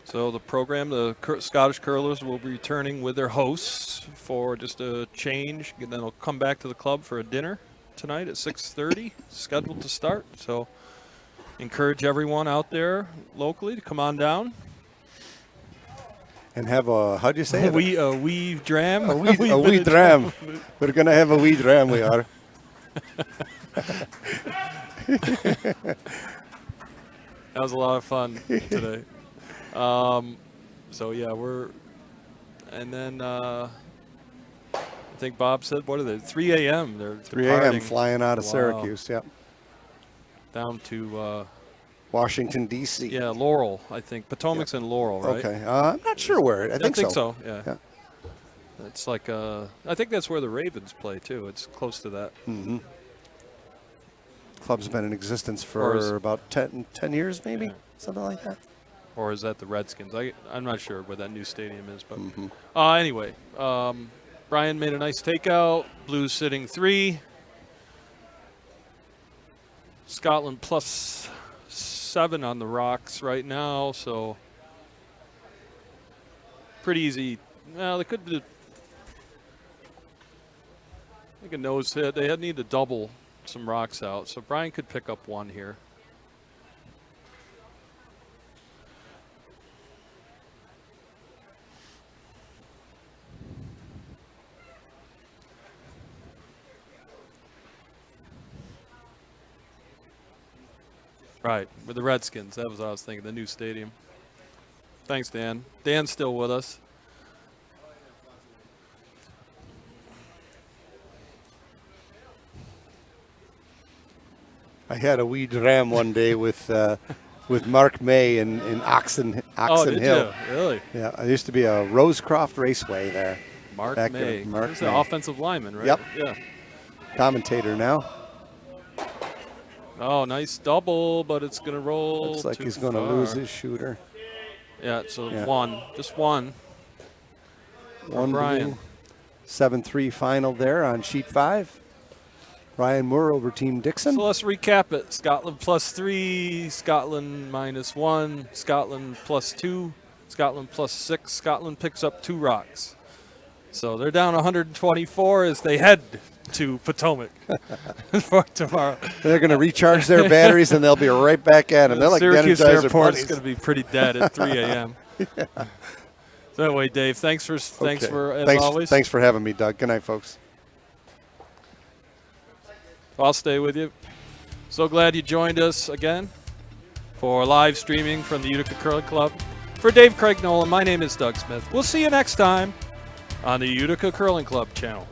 So the program, the Scottish Curlers will be returning with their hosts for just a change, and then they'll come back to the club for a dinner tonight at 6:30, scheduled to start. So encourage everyone out there locally to come on down. And have how'd you say it? A wee dram. A wee dram. We're going to have a wee dram, we are. That was a lot of fun today. So yeah, and then I think Bob said, what are they? 3 a.m. They're 3 a.m. departing. flying out of Wow. Syracuse, yep. Down to Washington, D.C. yeah, Laurel, I think. Potomac's in Laurel, right? Okay, I'm not sure where. I think so. Yeah. Yeah. It's like I think that's where the Ravens play too. It's close to that. Mm-hmm. Club's been in existence Or is- for about 10 years, maybe, Yeah. something like that. Or is that the Redskins? I'm not sure where that new stadium is, but Mm-hmm. Anyway, Brian made a nice takeout. Blues sitting 3. Scotland +7 on the rocks right now, so pretty easy. Well, they could do, I think, a nose hit. They need to double some rocks out, so Brian could pick up 1 here. Right, with the Redskins. That was what I was thinking, the new stadium. Thanks, Dan. Dan's still with us. I had a wee dram one day with Mark May in Oxon Oh, did Hill. you? Really? Yeah, I used to be a Rosecroft Raceway there. Mark Back May. there, Mark He's May. the offensive lineman, right? Yep. Yeah. Commentator now. Oh, nice double, but it's going to roll. Looks like too he's going to far. lose his shooter. Yeah, so Yeah. one. Just one. One Brian. blue. 7-3 final there on sheet 5. Ryan Moore over Team Dixon. So let's recap it. Scotland +3, Scotland -1, Scotland +2, Scotland +6. Scotland picks up 2 rocks. So they're down 124 as they head to Potomac for tomorrow. They're going to recharge their batteries and they'll be right back at them. They're like Syracuse Energizer Airport is bunnies. going to be pretty dead at 3 a.m. So anyway, Dave, thanks for as always. Thanks for having me, Doug. Good night, folks. I'll stay with you. So glad you joined us again for live streaming from the Utica Curling Club. For Dave Craig Nolan, my name is Doug Smith. We'll see you next time on the Utica Curling Club channel.